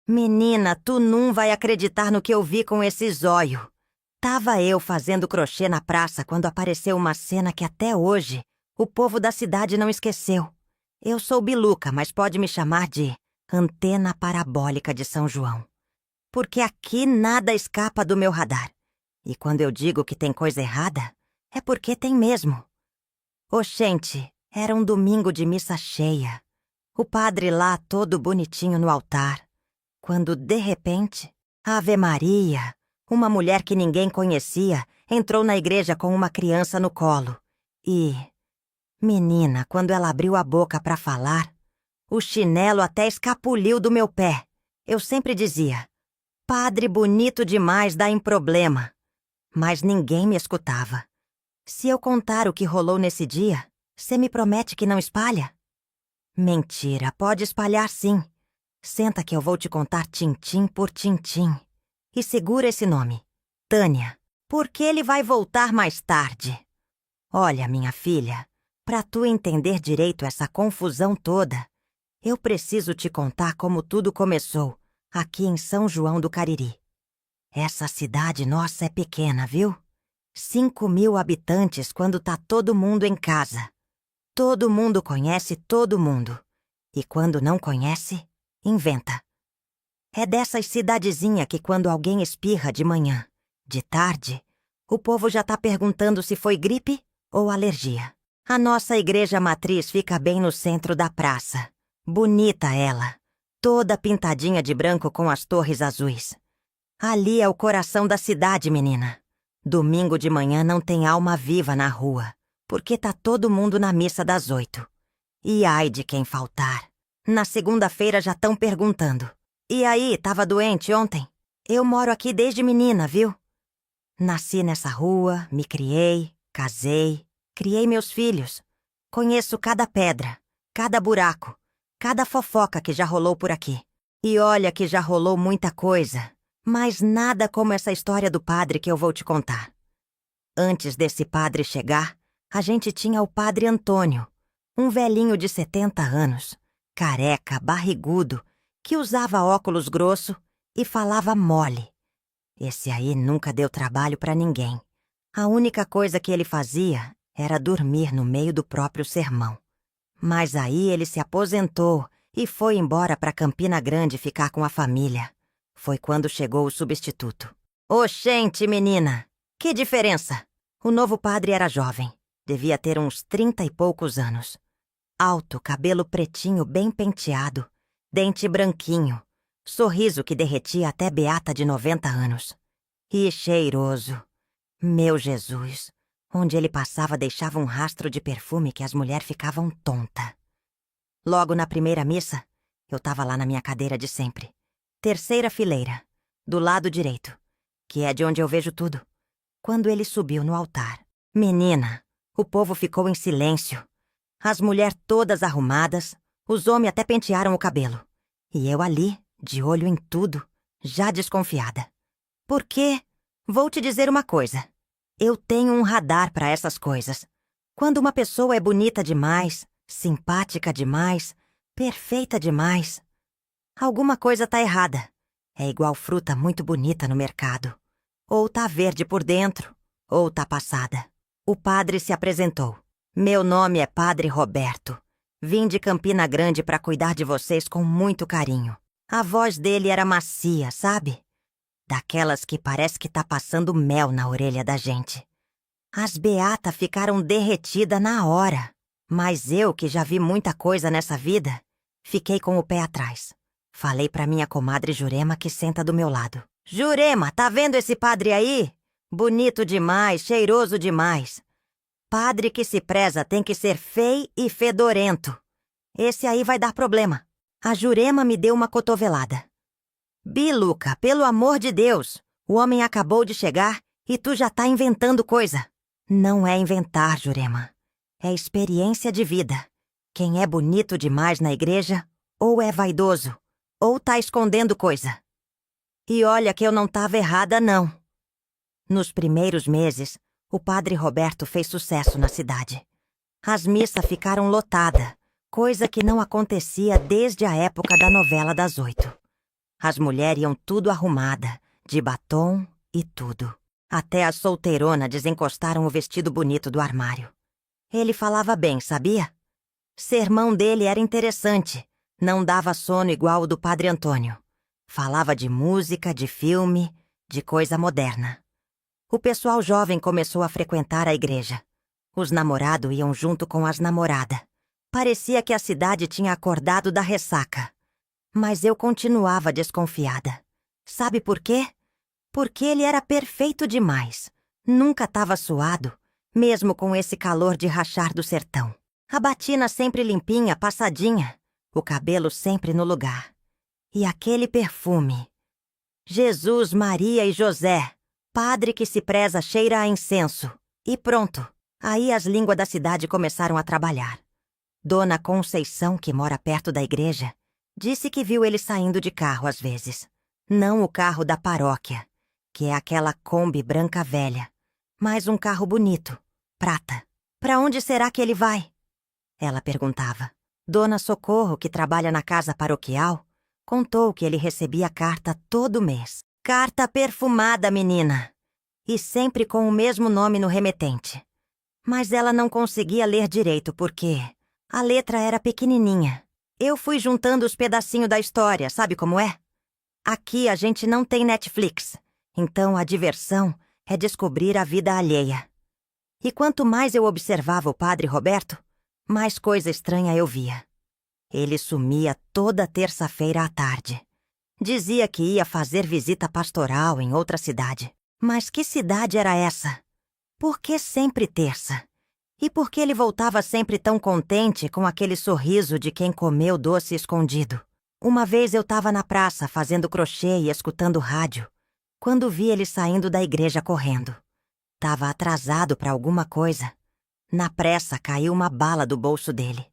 Menina, tu não vai acreditar no que eu vi com esse zóio. Tava eu fazendo crochê na praça quando apareceu uma cena que até hoje o povo da cidade não esqueceu. Eu sou Biluca, mas pode me chamar de Antena Parabólica de São João. Porque aqui nada escapa do meu radar. E quando eu digo que tem coisa errada, é porque tem mesmo. Oxente, era um domingo de missa cheia. O padre lá todo bonitinho no altar. Quando, de repente, Ave Maria, uma mulher que ninguém conhecia, entrou na igreja com uma criança no colo. E, menina, quando ela abriu a boca para falar, o chinelo até escapuliu do meu pé. Eu sempre dizia, padre bonito demais dá em problema. Mas ninguém me escutava. Se eu contar o que rolou nesse dia, você me promete que não espalha? Mentira, pode espalhar sim. Senta que eu vou te contar tintim por tintim. E segura esse nome, Tânia, porque ele vai voltar mais tarde. Olha, minha filha, pra tu entender direito essa confusão toda, eu preciso te contar como tudo começou aqui em São João do Cariri. Essa cidade nossa é pequena, viu? 5.000 habitantes quando tá todo mundo em casa. Todo mundo conhece todo mundo. E quando não conhece, inventa. É dessas cidadezinhas que quando alguém espirra de manhã, de tarde, o povo já tá perguntando se foi gripe ou alergia. A nossa igreja matriz fica bem no centro da praça. Bonita ela, toda pintadinha de branco com as torres azuis. Ali é o coração da cidade, menina. Domingo de manhã não tem alma viva na rua, porque tá todo mundo na missa das 8. E ai de quem faltar. Na segunda-feira já estão perguntando. E aí, tava doente ontem? Eu moro aqui desde menina, viu? Nasci nessa rua, me criei, casei, criei meus filhos. Conheço cada pedra, cada buraco, cada fofoca que já rolou por aqui. E olha que já rolou muita coisa. Mas nada como essa história do padre que eu vou te contar. Antes desse padre chegar, a gente tinha o padre Antônio, um velhinho de 70 anos, careca, barrigudo, que usava óculos grosso e falava mole. Esse aí nunca deu trabalho pra ninguém. A única coisa que ele fazia era dormir no meio do próprio sermão. Mas aí ele se aposentou e foi embora pra Campina Grande ficar com a família. Foi quando chegou o substituto. Oxente, menina! Que diferença! O novo padre era jovem. Devia ter uns 30 e poucos anos. Alto, cabelo pretinho bem penteado, dente branquinho, sorriso que derretia até beata de 90 anos. E cheiroso. Meu Jesus! Onde ele passava deixava um rastro de perfume que as mulheres ficavam tonta. Logo na primeira missa, eu tava lá na minha cadeira de sempre. Terceira fileira, do lado direito, que é de onde eu vejo tudo. Quando ele subiu no altar, menina, o povo ficou em silêncio. As mulheres todas arrumadas, os homens até pentearam o cabelo. E eu ali, de olho em tudo, já desconfiada. Porque, vou te dizer uma coisa, eu tenho um radar para essas coisas. Quando uma pessoa é bonita demais, simpática demais, perfeita demais, alguma coisa tá errada. É igual fruta muito bonita no mercado. Ou tá verde por dentro, ou tá passada. O padre se apresentou. Meu nome é Padre Roberto. Vim de Campina Grande para cuidar de vocês com muito carinho. A voz dele era macia, sabe? Daquelas que parece que tá passando mel na orelha da gente. As beatas ficaram derretidas na hora. Mas eu, que já vi muita coisa nessa vida, fiquei com o pé atrás. Falei pra minha comadre Jurema, que senta do meu lado. Jurema, tá vendo esse padre aí? Bonito demais, cheiroso demais. Padre que se preza tem que ser feio e fedorento. Esse aí vai dar problema. A Jurema me deu uma cotovelada. Biluca, pelo amor de Deus, o homem acabou de chegar e tu já tá inventando coisa. Não é inventar, Jurema. É experiência de vida. Quem é bonito demais na igreja, ou é vaidoso, ou tá escondendo coisa. E olha que eu não tava errada, não. Nos primeiros meses, o padre Roberto fez sucesso na cidade. As missas ficaram lotadas, coisa que não acontecia desde a época da novela das 8. As mulheres iam tudo arrumada, de batom e tudo. Até as solteironas desencostaram o vestido bonito do armário. Ele falava bem, sabia? Sermão dele era interessante. Não dava sono igual o do Padre Antônio. Falava de música, de filme, de coisa moderna. O pessoal jovem começou a frequentar a igreja. Os namorados iam junto com as namoradas. Parecia que a cidade tinha acordado da ressaca. Mas eu continuava desconfiada. Sabe por quê? Porque ele era perfeito demais. Nunca estava suado, mesmo com esse calor de rachar do sertão. A batina sempre limpinha, passadinha. O cabelo sempre no lugar. E aquele perfume. Jesus, Maria e José. Padre que se preza cheira a incenso. E pronto. Aí as línguas da cidade começaram a trabalhar. Dona Conceição, que mora perto da igreja, disse que viu ele saindo de carro às vezes. Não o carro da paróquia, que é aquela Kombi branca velha, mas um carro bonito, prata. Pra onde será que ele vai? Ela perguntava. Dona Socorro, que trabalha na casa paroquial, contou que ele recebia carta todo mês. Carta perfumada, menina. E sempre com o mesmo nome no remetente. Mas ela não conseguia ler direito porque a letra era pequenininha. Eu fui juntando os pedacinhos da história, sabe como é? Aqui a gente não tem Netflix, então a diversão é descobrir a vida alheia. E quanto mais eu observava o Padre Roberto, mais coisa estranha eu via. Ele sumia toda terça-feira à tarde. Dizia que ia fazer visita pastoral em outra cidade. Mas que cidade era essa? Por que sempre terça? E por que ele voltava sempre tão contente com aquele sorriso de quem comeu doce escondido? Uma vez eu estava na praça fazendo crochê e escutando rádio, quando vi ele saindo da igreja correndo. Tava atrasado para alguma coisa. Na pressa caiu uma bala do bolso dele.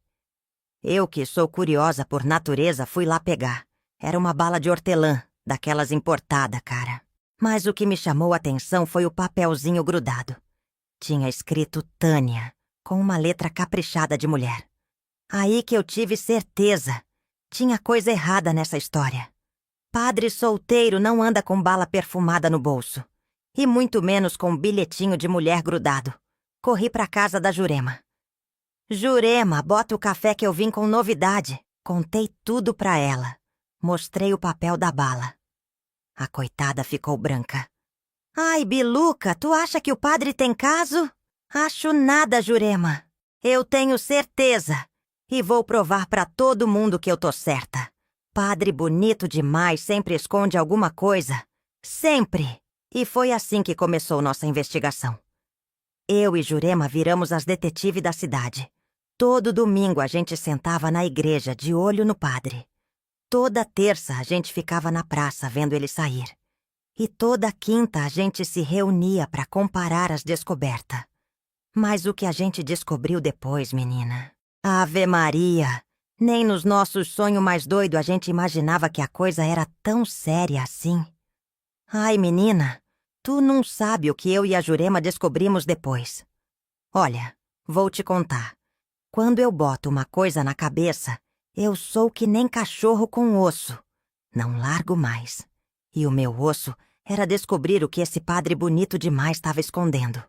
Eu, que sou curiosa por natureza, fui lá pegar. Era uma bala de hortelã, daquelas importada, cara. Mas o que me chamou a atenção foi o papelzinho grudado. Tinha escrito Tânia, com uma letra caprichada de mulher. Aí que eu tive certeza. Tinha coisa errada nessa história. Padre solteiro não anda com bala perfumada no bolso. E muito menos com bilhetinho de mulher grudado. Corri pra casa da Jurema. Jurema, bota o café que eu vim com novidade. Contei tudo pra ela. Mostrei o papel da bala. A coitada ficou branca. Ai, Biluca, tu acha que o padre tem caso? Acho nada, Jurema. Eu tenho certeza. E vou provar pra todo mundo que eu tô certa. Padre bonito demais sempre esconde alguma coisa. Sempre. E foi assim que começou nossa investigação. Eu e Jurema viramos as detetives da cidade. Todo domingo a gente sentava na igreja de olho no padre. Toda terça a gente ficava na praça vendo ele sair. E toda quinta a gente se reunia para comparar as descobertas. Mas o que a gente descobriu depois, menina? Ave Maria! Nem nos nossos sonhos mais doidos a gente imaginava que a coisa era tão séria assim. Ai, menina, tu não sabe o que eu e a Jurema descobrimos depois. Olha, vou te contar. Quando eu boto uma coisa na cabeça, eu sou que nem cachorro com osso. Não largo mais. E o meu osso era descobrir o que esse padre bonito demais estava escondendo.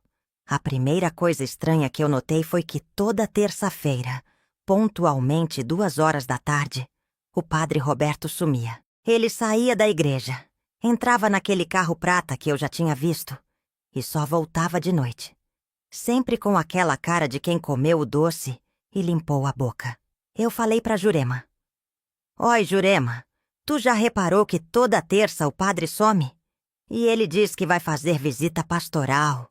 A primeira coisa estranha que eu notei foi que toda terça-feira, pontualmente 2 horas da tarde, o padre Roberto sumia. Ele saía da igreja, entrava naquele carro prata que eu já tinha visto e só voltava de noite. Sempre com aquela cara de quem comeu o doce e limpou a boca. Eu falei pra Jurema. Oi, Jurema, tu já reparou que toda terça o padre some? E ele diz que vai fazer visita pastoral.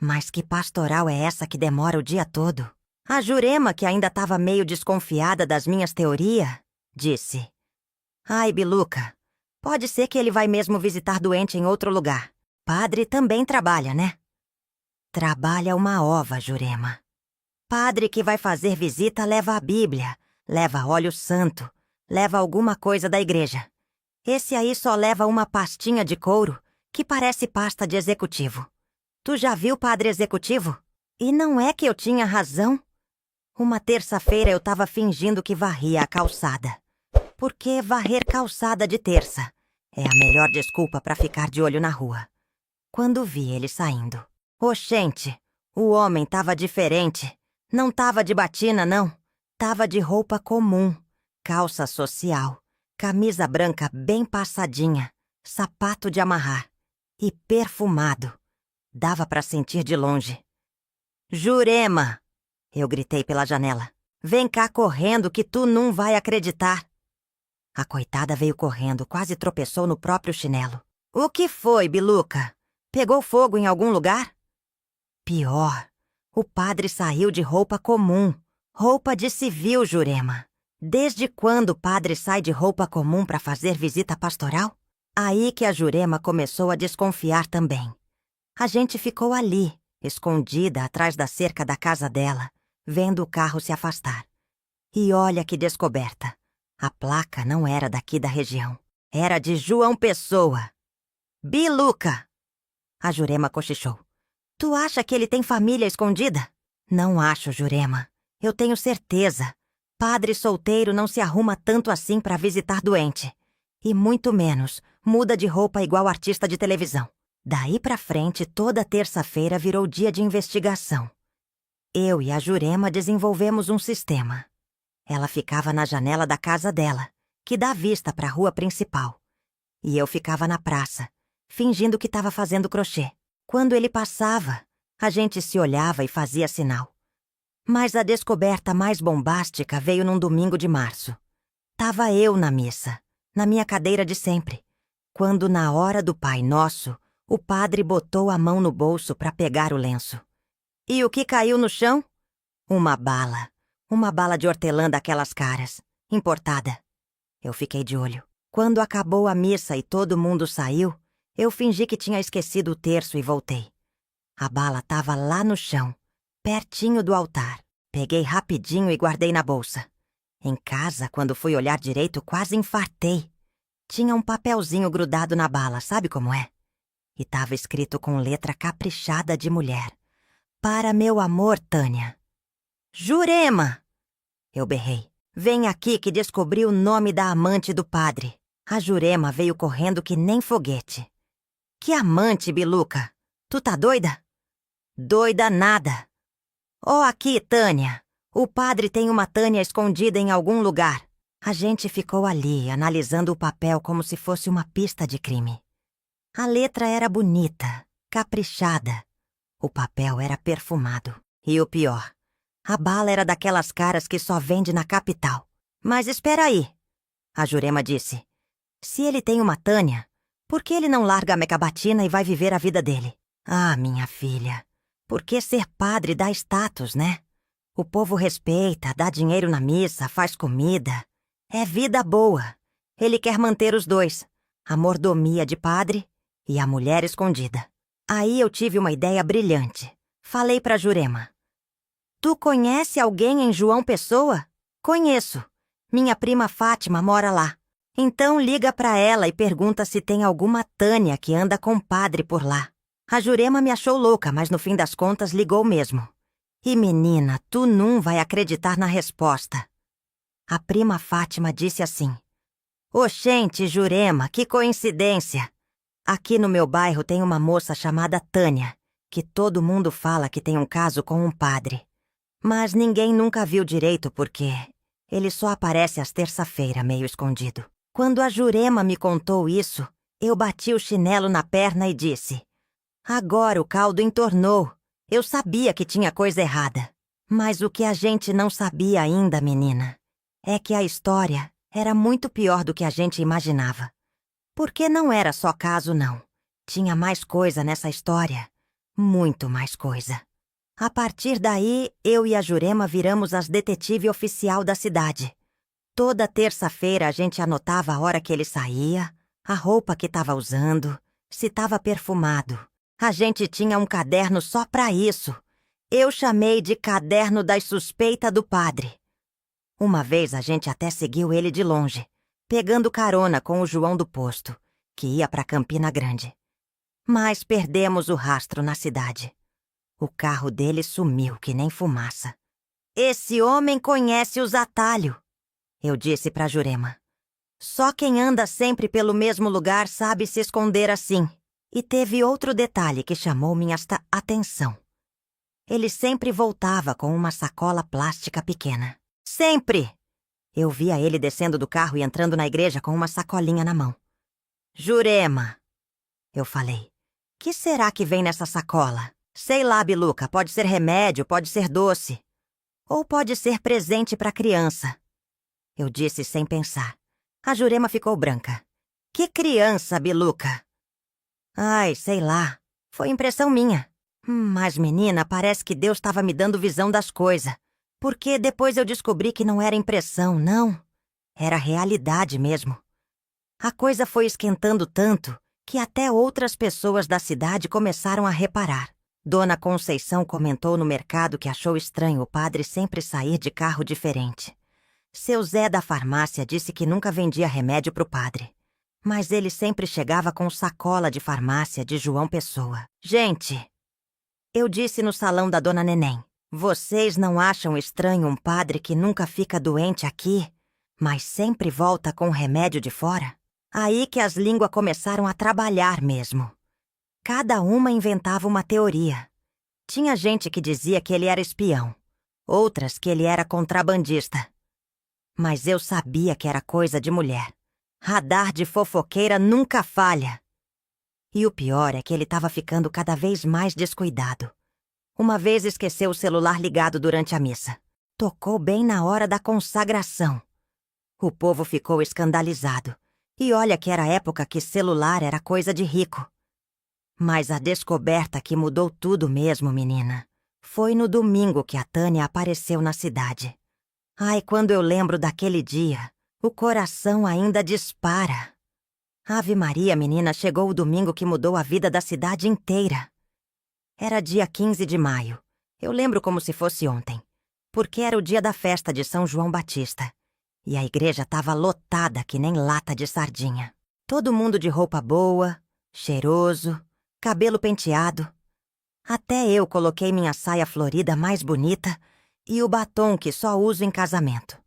Mas que pastoral é essa que demora o dia todo? A Jurema, que ainda estava meio desconfiada das minhas teorias, disse. Ai, Biluca, pode ser que ele vai mesmo visitar doente em outro lugar. Padre também trabalha, né? Trabalha uma ova, Jurema. Padre que vai fazer visita leva a Bíblia, leva óleo santo, leva alguma coisa da igreja. Esse aí só leva uma pastinha de couro que parece pasta de executivo. Tu já viu padre executivo? E não é que eu tinha razão? Uma terça-feira eu tava fingindo que varria a calçada. Porque varrer calçada de terça É a melhor desculpa para ficar de olho na rua. Quando vi ele saindo. Oxente, o homem tava diferente. Não tava de batina, não. Tava de roupa comum, calça social, camisa branca bem passadinha, sapato de amarrar e perfumado. Dava para sentir de longe. Jurema! Eu gritei pela janela. Vem cá correndo que tu não vai acreditar. A coitada veio correndo, quase tropeçou no próprio chinelo. O que foi, Biluca? Pegou fogo em algum lugar? Pior, o padre saiu de roupa comum. Roupa de civil, Jurema. Desde quando o padre sai de roupa comum para fazer visita pastoral? Aí que a Jurema começou a desconfiar também. A gente ficou ali, escondida atrás da cerca da casa dela, vendo o carro se afastar. E olha que descoberta. A placa não era daqui da região. Era de João Pessoa. Biluca! A Jurema cochichou. Tu acha que ele tem família escondida? Não acho, Jurema. Eu tenho certeza. Padre solteiro não se arruma tanto assim para visitar doente. E muito menos muda de roupa igual artista de televisão. Daí pra frente, toda terça-feira virou dia de investigação. Eu e a Jurema desenvolvemos um sistema. Ela ficava na janela da casa dela, que dá vista para a rua principal. E eu ficava na praça, fingindo que estava fazendo crochê. Quando ele passava, a gente se olhava e fazia sinal. Mas a descoberta mais bombástica veio num domingo de março. Tava eu na missa, na minha cadeira de sempre, quando na hora do Pai Nosso, o padre botou a mão no bolso para pegar o lenço. E o que caiu no chão? Uma bala. Uma bala de hortelã daquelas caras, importada. Eu fiquei de olho. Quando acabou a missa e todo mundo saiu, eu fingi que tinha esquecido o terço e voltei. A bala estava lá no chão, pertinho do altar. Peguei rapidinho e guardei na bolsa. Em casa, quando fui olhar direito, quase infartei. Tinha um papelzinho grudado na bala, sabe como é? E estava escrito com letra caprichada de mulher. Para meu amor, Tânia. Jurema! Eu berrei. Vem aqui que descobri o nome da amante do padre. A Jurema veio correndo que nem foguete. Que amante, Biluca? Tu tá doida? Doida nada. Ó aqui, Tânia. O padre tem uma Tânia escondida em algum lugar. A gente ficou ali, analisando o papel como se fosse uma pista de crime. A letra era bonita, caprichada. O papel era perfumado. E o pior, a bala era daquelas caras que só vende na capital. Mas espera aí, a Jurema disse. Se ele tem uma Tânia, por que ele não larga a mecabatina e vai viver a vida dele? Ah, minha filha, por que ser padre dá status, né? O povo respeita, dá dinheiro na missa, faz comida. É vida boa. Ele quer manter os dois, a mordomia de padre e a mulher escondida. Aí eu tive uma ideia brilhante. Falei pra Jurema. Tu conhece alguém em João Pessoa? Conheço. Minha prima Fátima mora lá. Então liga pra ela e pergunta se tem alguma Tânia que anda com padre por lá. A Jurema me achou louca, mas no fim das contas ligou mesmo. E menina, tu não vai acreditar na resposta. A prima Fátima disse assim. Oxente, Jurema, que coincidência. Aqui no meu bairro tem uma moça chamada Tânia, que todo mundo fala que tem um caso com um padre. Mas ninguém nunca viu direito porque ele só aparece às terça-feiras, meio escondido. Quando a Jurema me contou isso, eu bati o chinelo na perna e disse: agora o caldo entornou. Eu sabia que tinha coisa errada. Mas o que a gente não sabia ainda, menina, é que a história era muito pior do que a gente imaginava. Porque não era só caso, não. Tinha mais coisa nessa história. Muito mais coisa. A partir daí, eu e a Jurema viramos as detetive oficial da cidade. Toda terça-feira a gente anotava a hora que ele saía, a roupa que estava usando, se estava perfumado. A gente tinha um caderno só pra isso. Eu chamei de Caderno das Suspeitas do Padre. Uma vez a gente até seguiu ele de longe, pegando carona com o João do Posto, que ia pra Campina Grande. Mas perdemos o rastro na cidade. O carro dele sumiu que nem fumaça. Esse homem conhece os atalhos, eu disse pra Jurema. Só quem anda sempre pelo mesmo lugar sabe se esconder assim. E teve outro detalhe que chamou minha atenção. Ele sempre voltava com uma sacola plástica pequena. Sempre! Eu via ele descendo do carro e entrando na igreja com uma sacolinha na mão. Jurema! Eu falei. Que será que vem nessa sacola? Sei lá, Biluca, pode ser remédio, pode ser doce. Ou pode ser presente para criança. Eu disse sem pensar. A Jurema ficou branca. Que criança, Biluca? Ai, sei lá. Foi impressão minha. Mas, menina, parece que Deus estava me dando visão das coisas. Porque depois eu descobri que não era impressão, não. Era realidade mesmo. A coisa foi esquentando tanto que até outras pessoas da cidade começaram a reparar. Dona Conceição comentou no mercado que achou estranho o padre sempre sair de carro diferente. Seu Zé da farmácia disse que nunca vendia remédio pro padre. Mas ele sempre chegava com sacola de farmácia de João Pessoa. Gente, eu disse no salão da Dona Neném, vocês não acham estranho um padre que nunca fica doente aqui, mas sempre volta com remédio de fora? Aí que as línguas começaram a trabalhar mesmo. Cada uma inventava uma teoria. Tinha gente que dizia que ele era espião, outras que ele era contrabandista. Mas eu sabia que era coisa de mulher. Radar de fofoqueira nunca falha. E o pior é que ele estava ficando cada vez mais descuidado. Uma vez esqueceu o celular ligado durante a missa. Tocou bem na hora da consagração. O povo ficou escandalizado. E olha que era a época que celular era coisa de rico. Mas a descoberta que mudou tudo mesmo, menina, foi no domingo que a Tânia apareceu na cidade. Ai, quando eu lembro daquele dia, o coração ainda dispara. Ave Maria, menina, chegou o domingo que mudou a vida da cidade inteira. Era dia 15 de maio. Eu lembro como se fosse ontem, porque era o dia da festa de São João Batista. E a igreja estava lotada que nem lata de sardinha. Todo mundo de roupa boa, cheiroso, cabelo penteado. Até eu coloquei minha saia florida mais bonita e o batom que só uso em casamento.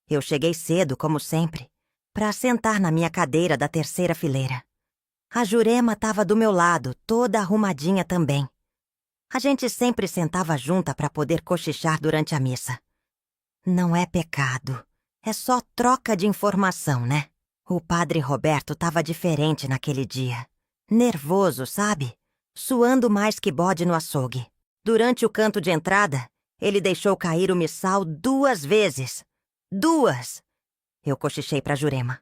Eu cheguei cedo, como sempre, para sentar na minha cadeira da terceira fileira. A Jurema estava do meu lado, toda arrumadinha também. A gente sempre sentava junta para poder cochichar durante a missa. Não é pecado, é só troca de informação, né? O padre Roberto estava diferente naquele dia. Nervoso, sabe? Suando mais que bode no açougue. Durante o canto de entrada, ele deixou cair o missal 2 vezes. 2! Eu cochichei pra Jurema.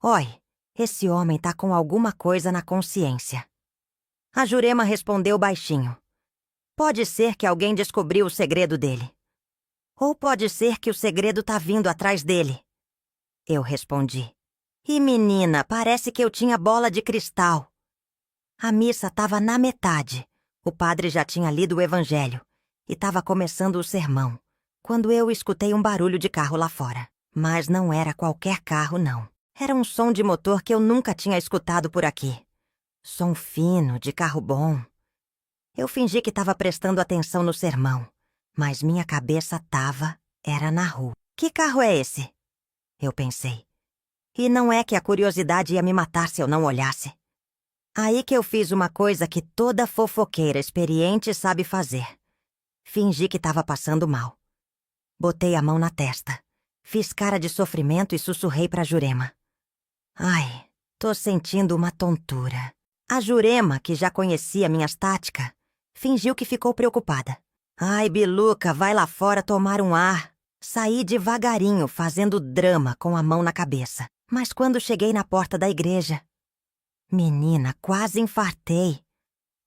Oi, esse homem tá com alguma coisa na consciência. A Jurema respondeu baixinho. Pode ser que alguém descobriu o segredo dele. Ou pode ser que o segredo tá vindo atrás dele. Eu respondi. E menina, parece que eu tinha bola de cristal. A missa estava na metade. O padre já tinha lido o evangelho e estava começando o sermão, quando eu escutei um barulho de carro lá fora. Mas não era qualquer carro, não. Era um som de motor que eu nunca tinha escutado por aqui. Som fino, de carro bom. Eu fingi que estava prestando atenção no sermão, mas minha cabeça era na rua. Que carro é esse? Eu pensei. E não é que a curiosidade ia me matar se eu não olhasse. Aí que eu fiz uma coisa que toda fofoqueira experiente sabe fazer. Fingi que estava passando mal. Botei a mão na testa. Fiz cara de sofrimento e sussurrei pra Jurema. Ai, tô sentindo uma tontura. A Jurema, que já conhecia minhas táticas, fingiu que ficou preocupada. Ai, Biluca, vai lá fora tomar um ar. Saí devagarinho, fazendo drama com a mão na cabeça. Mas quando cheguei na porta da igreja... Menina, quase infartei.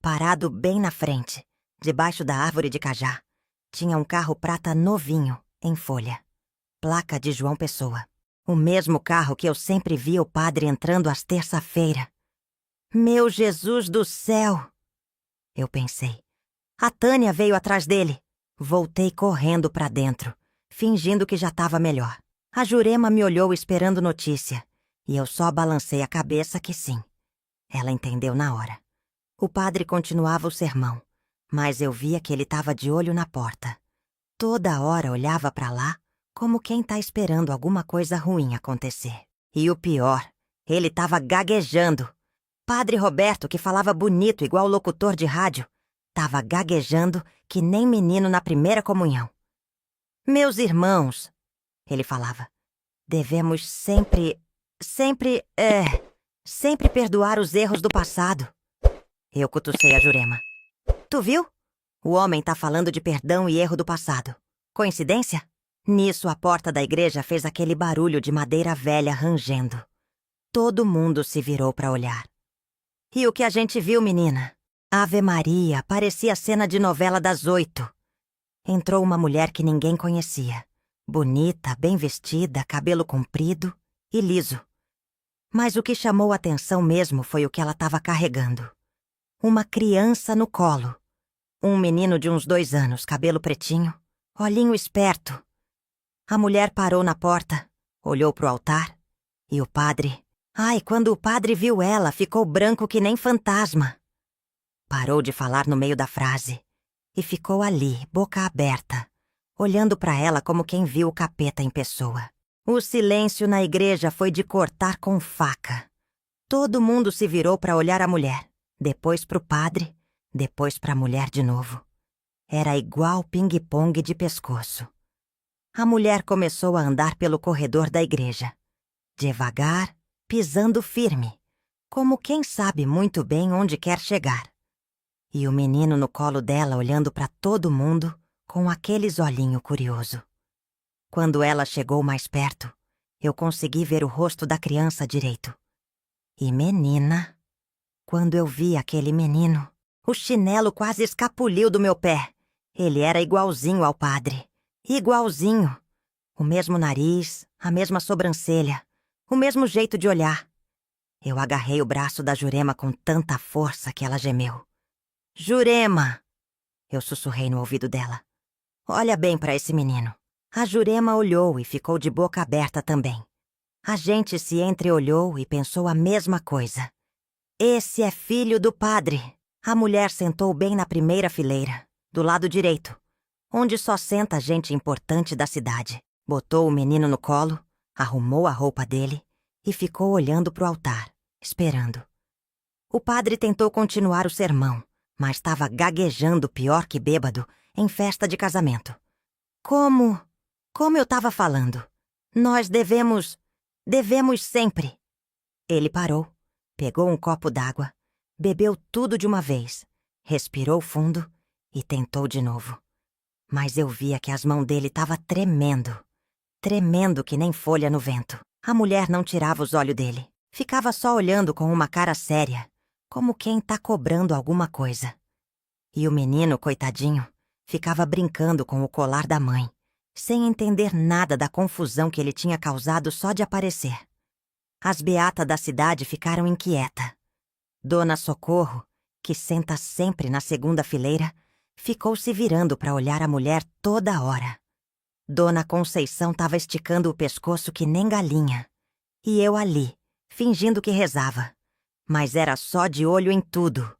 Parado bem na frente, debaixo da árvore de cajá, tinha um carro prata novinho, em folha. Placa de João Pessoa. O mesmo carro que eu sempre via o padre entrando às terça-feira. Meu Jesus do céu! Eu pensei. A Tânia veio atrás dele. Voltei correndo pra dentro, fingindo que já estava melhor. A Jurema me olhou esperando notícia, e eu só balancei a cabeça que sim. Ela entendeu na hora. O padre continuava o sermão, mas eu via que ele estava de olho na porta. Toda hora olhava para lá, como quem está esperando alguma coisa ruim acontecer. E o pior, ele estava gaguejando. Padre Roberto, que falava bonito igual locutor de rádio, estava gaguejando que nem menino na primeira comunhão. Meus irmãos, ele falava, devemos sempre perdoar os erros do passado. Eu cutucei a Jurema. Tu viu? O homem tá falando de perdão e erro do passado. Coincidência? Nisso, a porta da igreja fez aquele barulho de madeira velha rangendo. Todo mundo se virou para olhar. E o que a gente viu, menina? Ave Maria, parecia cena de novela das 8. Entrou uma mulher que ninguém conhecia. Bonita, bem vestida, cabelo comprido e liso. Mas o que chamou a atenção mesmo foi o que ela estava carregando. Uma criança no colo. Um menino de uns 2 anos, cabelo pretinho, olhinho esperto. A mulher parou na porta, olhou pro altar e o padre... Ai, quando o padre viu ela, ficou branco que nem fantasma. Parou de falar no meio da frase e ficou ali, boca aberta, olhando para ela como quem viu o capeta em pessoa. O silêncio na igreja foi de cortar com faca. Todo mundo se virou para olhar a mulher, depois pro padre, depois pra mulher de novo. Era igual pingue-pongue de pescoço. A mulher começou a andar pelo corredor da igreja, devagar, pisando firme, como quem sabe muito bem onde quer chegar. E o menino no colo dela olhando para todo mundo com aqueles olhinhos curioso. Quando ela chegou mais perto, eu consegui ver o rosto da criança direito. E menina, quando eu vi aquele menino, o chinelo quase escapuliu do meu pé. Ele era igualzinho ao padre. Igualzinho. O mesmo nariz, a mesma sobrancelha, o mesmo jeito de olhar. Eu agarrei o braço da Jurema com tanta força que ela gemeu. Jurema! Eu sussurrei no ouvido dela. Olha bem para esse menino. A Jurema olhou e ficou de boca aberta também. A gente se entreolhou e pensou a mesma coisa. Esse é filho do padre. A mulher sentou bem na primeira fileira, do lado direito, onde só senta gente importante da cidade. Botou o menino no colo, arrumou a roupa dele e ficou olhando pro altar, esperando. O padre tentou continuar o sermão, mas estava gaguejando pior que bêbado em festa de casamento. Como eu estava falando, nós devemos sempre. Ele parou, pegou um copo d'água, bebeu tudo de uma vez, respirou fundo e tentou de novo. Mas eu via que as mãos dele estavam tremendo que nem folha no vento. A mulher não tirava os olhos dele. Ficava só olhando com uma cara séria, como quem tá cobrando alguma coisa. E o menino, coitadinho, ficava brincando com o colar da mãe, sem entender nada da confusão que ele tinha causado só de aparecer. As beatas da cidade ficaram inquietas. Dona Socorro, que senta sempre na segunda fileira, ficou se virando para olhar a mulher toda hora. Dona Conceição estava esticando o pescoço que nem galinha. E eu ali, fingindo que rezava. Mas era só de olho em tudo.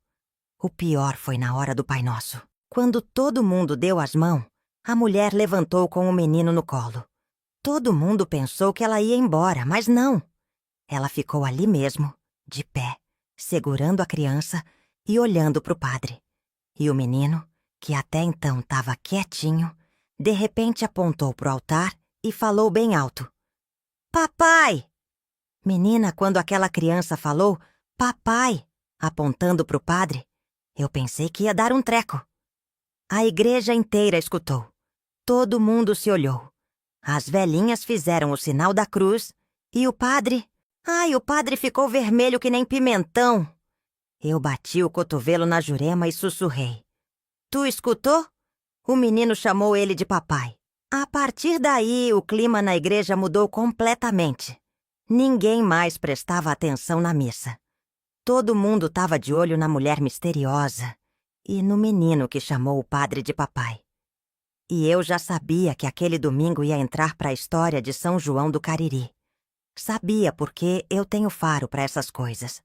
O pior foi na hora do Pai Nosso. Quando todo mundo deu as mãos, a mulher levantou com o menino no colo. Todo mundo pensou que ela ia embora, mas não. Ela ficou ali mesmo, de pé, segurando a criança e olhando pro padre. E o menino, que até então estava quietinho, de repente apontou pro altar e falou bem alto. Papai! Menina, quando aquela criança falou, papai, apontando pro padre, eu pensei que ia dar um treco. A igreja inteira escutou. Todo mundo se olhou. As velhinhas fizeram o sinal da cruz e o padre... Ai, o padre ficou vermelho que nem pimentão. Eu bati o cotovelo na Jurema e sussurrei. Tu escutou? O menino chamou ele de papai. A partir daí, o clima na igreja mudou completamente. Ninguém mais prestava atenção na missa. Todo mundo estava de olho na mulher misteriosa e no menino que chamou o padre de papai. E eu já sabia que aquele domingo ia entrar para a história de São João do Cariri. Sabia porque eu tenho faro para essas coisas.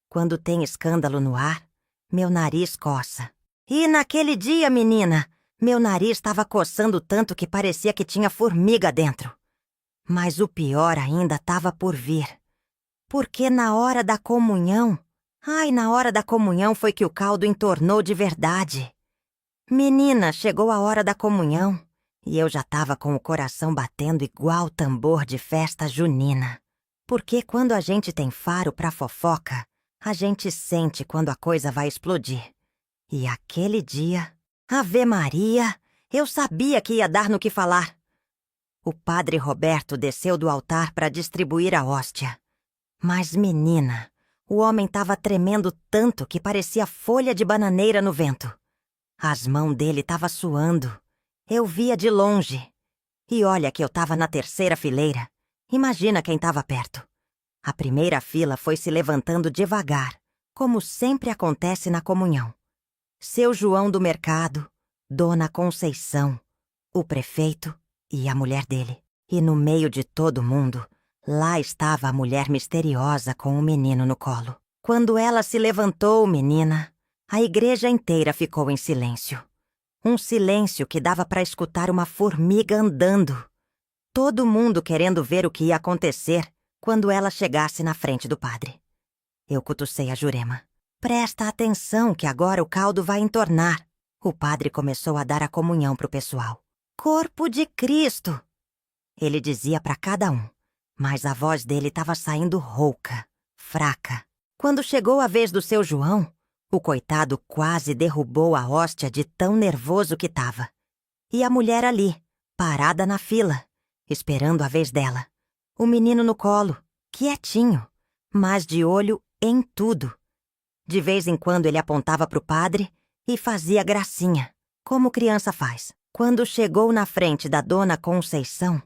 Quando tem escândalo no ar, meu nariz coça. E naquele dia, menina, meu nariz estava coçando tanto que parecia que tinha formiga dentro. Mas o pior ainda estava por vir. Porque na hora da comunhão... na hora da comunhão foi que o caldo entornou de verdade. Menina, chegou a hora da comunhão e eu já estava com o coração batendo igual tambor de festa junina. Porque quando a gente tem faro pra fofoca, a gente sente quando a coisa vai explodir. E aquele dia, Ave Maria, eu sabia que ia dar no que falar. O padre Roberto desceu do altar para distribuir a hóstia. Mas, menina, o homem estava tremendo tanto que parecia folha de bananeira no vento. As mãos dele estavam suando. Eu via de longe. E olha que eu estava na terceira fileira. Imagina quem estava perto. A primeira fila foi se levantando devagar, como sempre acontece na comunhão. Seu João do mercado, Dona Conceição, o prefeito e a mulher dele. E no meio de todo mundo, lá estava a mulher misteriosa com o menino no colo. Quando ela se levantou, menina, a igreja inteira ficou em silêncio. Um silêncio que dava para escutar uma formiga andando. Todo mundo querendo ver o que ia acontecer quando ela chegasse na frente do padre. Eu cutucei a Jurema. Presta atenção que agora o caldo vai entornar. O padre começou a dar a comunhão pro pessoal. Corpo de Cristo! Ele dizia para cada um, mas a voz dele estava saindo rouca, fraca. Quando chegou a vez do seu João, o coitado quase derrubou a hóstia de tão nervoso que estava. E a mulher ali, parada na fila, esperando a vez dela. O menino no colo, quietinho, mas de olho em tudo. De vez em quando ele apontava pro padre e fazia gracinha, como criança faz. Quando chegou na frente da Dona Conceição,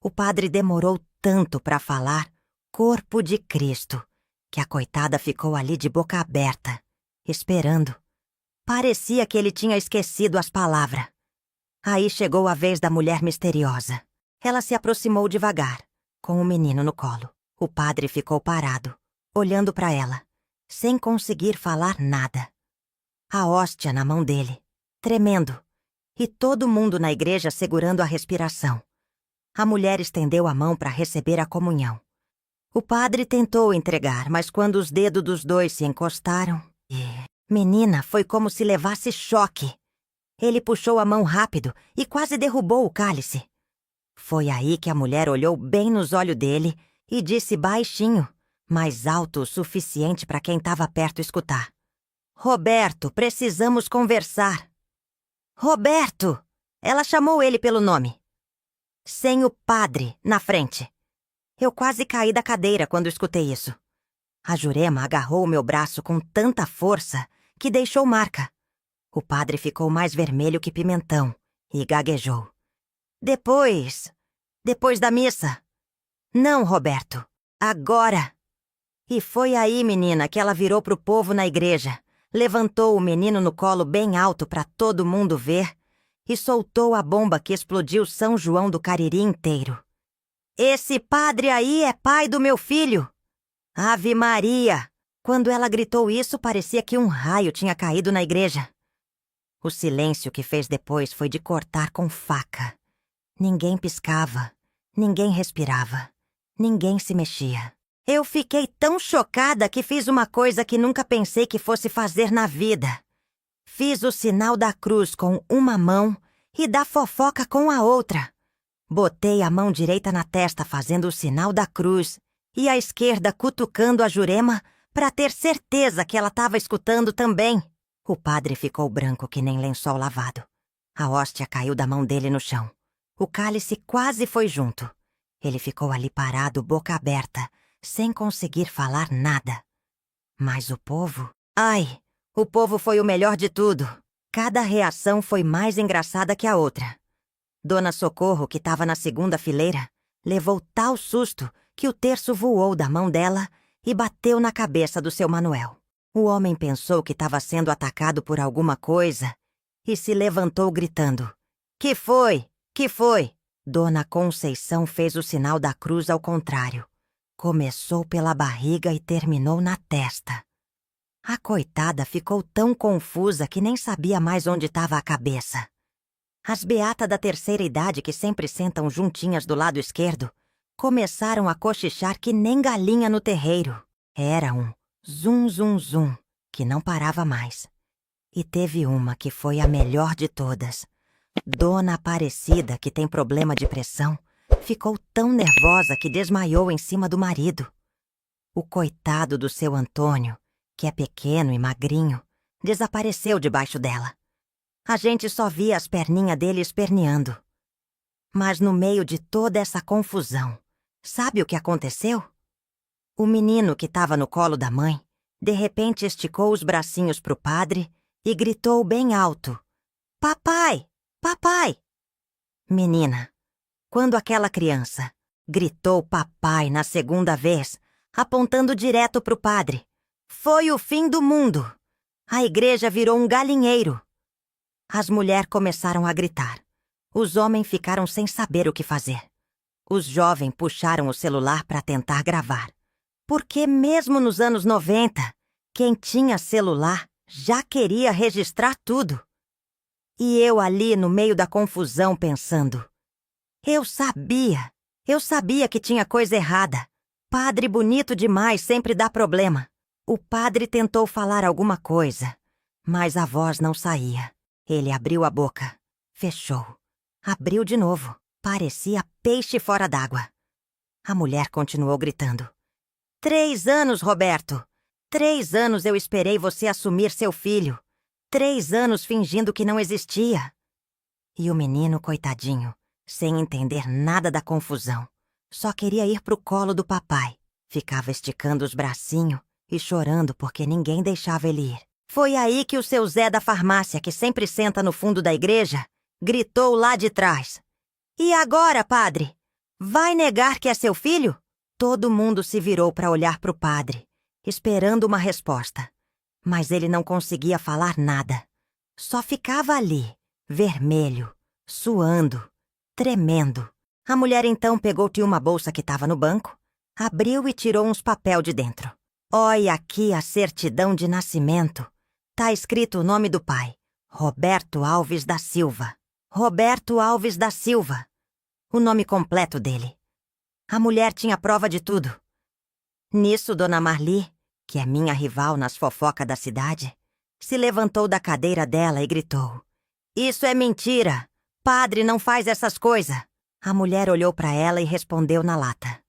o padre demorou tanto para falar corpo de Cristo, que a coitada ficou ali de boca aberta, esperando. Parecia que ele tinha esquecido as palavras. Aí chegou a vez da mulher misteriosa. Ela se aproximou devagar, com o menino no colo. O padre ficou parado, olhando para ela, sem conseguir falar nada. A hóstia na mão dele, tremendo, e todo mundo na igreja segurando a respiração. A mulher estendeu a mão para receber a comunhão. O padre tentou entregar, mas quando os dedos dos dois se encostaram... Menina, foi como se levasse choque. Ele puxou a mão rápido e quase derrubou o cálice. Foi aí que a mulher olhou bem nos olhos dele e disse baixinho, mas alto o suficiente para quem estava perto escutar. Roberto, precisamos conversar. Roberto! Ela chamou ele pelo nome. Sem o padre na frente. Eu quase caí da cadeira quando escutei isso. A Jurema agarrou o meu braço com tanta força que deixou marca. O padre ficou mais vermelho que pimentão e gaguejou. Depois da missa. Não, Roberto, agora. E foi aí, menina, que ela virou pro povo na igreja, levantou o menino no colo bem alto para todo mundo ver e soltou a bomba que explodiu São João do Cariri inteiro. Esse padre aí é pai do meu filho. Ave Maria! Quando ela gritou isso, parecia que um raio tinha caído na igreja. O silêncio que fez depois foi de cortar com faca. Ninguém piscava, ninguém respirava, ninguém se mexia. Eu fiquei tão chocada que fiz uma coisa que nunca pensei que fosse fazer na vida. Fiz o sinal da cruz com uma mão e da fofoca com a outra. Botei a mão direita na testa fazendo o sinal da cruz e a esquerda cutucando a Jurema para ter certeza que ela estava escutando também. O padre ficou branco que nem lençol lavado. A hóstia caiu da mão dele no chão. O cálice quase foi junto. Ele ficou ali parado, boca aberta, sem conseguir falar nada. Mas o povo... o povo foi o melhor de tudo. Cada reação foi mais engraçada que a outra. Dona Socorro, que estava na segunda fileira, levou tal susto que o terço voou da mão dela e bateu na cabeça do seu Manuel. O homem pensou que estava sendo atacado por alguma coisa e se levantou gritando. Que foi? Que foi? Dona Conceição fez o sinal da cruz ao contrário. Começou pela barriga e terminou na testa. A coitada ficou tão confusa que nem sabia mais onde estava a cabeça. As beatas da terceira idade que sempre sentam juntinhas do lado esquerdo começaram a cochichar que nem galinha no terreiro. Era um zum, zum, zum, que não parava mais. E teve uma que foi a melhor de todas. Dona Aparecida, que tem problema de pressão, ficou tão nervosa que desmaiou em cima do marido. O coitado do seu Antônio, que é pequeno e magrinho, desapareceu debaixo dela. A gente só via as perninhas dele esperneando. Mas no meio de toda essa confusão, sabe o que aconteceu? O menino que estava no colo da mãe, de repente esticou os bracinhos pro padre e gritou bem alto: "Papai! Papai!" Menina, quando aquela criança gritou papai na segunda vez, apontando direto pro padre, foi o fim do mundo. A igreja virou um galinheiro. As mulheres começaram a gritar. Os homens ficaram sem saber o que fazer. Os jovens puxaram o celular para tentar gravar. Porque mesmo nos anos 90, quem tinha celular já queria registrar tudo. E eu ali no meio da confusão pensando: eu sabia que tinha coisa errada. Padre bonito demais sempre dá problema. O padre tentou falar alguma coisa, mas a voz não saía. Ele abriu a boca, fechou, abriu de novo. Parecia peixe fora d'água. A mulher continuou gritando: 3 anos, Roberto! 3 anos eu esperei você assumir seu filho. 3 anos fingindo que não existia. E o menino, coitadinho, sem entender nada da confusão, só queria ir pro colo do papai. Ficava esticando os bracinhos e chorando porque ninguém deixava ele ir. Foi aí que o seu Zé da farmácia, que sempre senta no fundo da igreja, gritou lá de trás: "E agora, padre? Vai negar que é seu filho?" Todo mundo se virou para olhar pro padre, esperando uma resposta. Mas ele não conseguia falar nada. Só ficava ali, vermelho, suando, tremendo. A mulher então pegou-te uma bolsa que estava no banco, abriu e tirou uns papel de dentro. Olha aqui a certidão de nascimento. Tá escrito o nome do pai: Roberto Alves da Silva. Roberto Alves da Silva. O nome completo dele. A mulher tinha prova de tudo. Nisso, Dona Marli, que é minha rival nas fofocas da cidade, se levantou da cadeira dela e gritou: "Isso é mentira! Padre não faz essas coisas!" A mulher olhou para ela e respondeu na lata: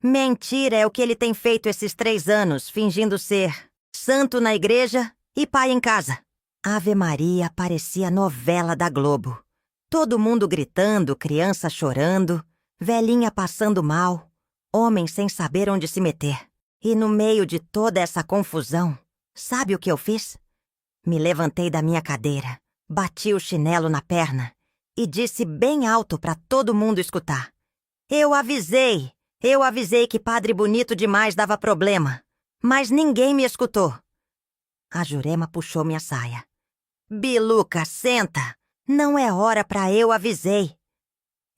"Mentira é o que ele tem feito esses 3 anos, fingindo ser santo na igreja e pai em casa." Ave Maria parecia novela da Globo. Todo mundo gritando, criança chorando, velhinha passando mal, homem sem saber onde se meter. E no meio de toda essa confusão, sabe o que eu fiz? Me levantei da minha cadeira, bati o chinelo na perna e disse bem alto para todo mundo escutar: Eu avisei que padre bonito demais dava problema, mas ninguém me escutou." A Jurema puxou minha saia. "Biluca, senta! Não é hora pra eu avisei."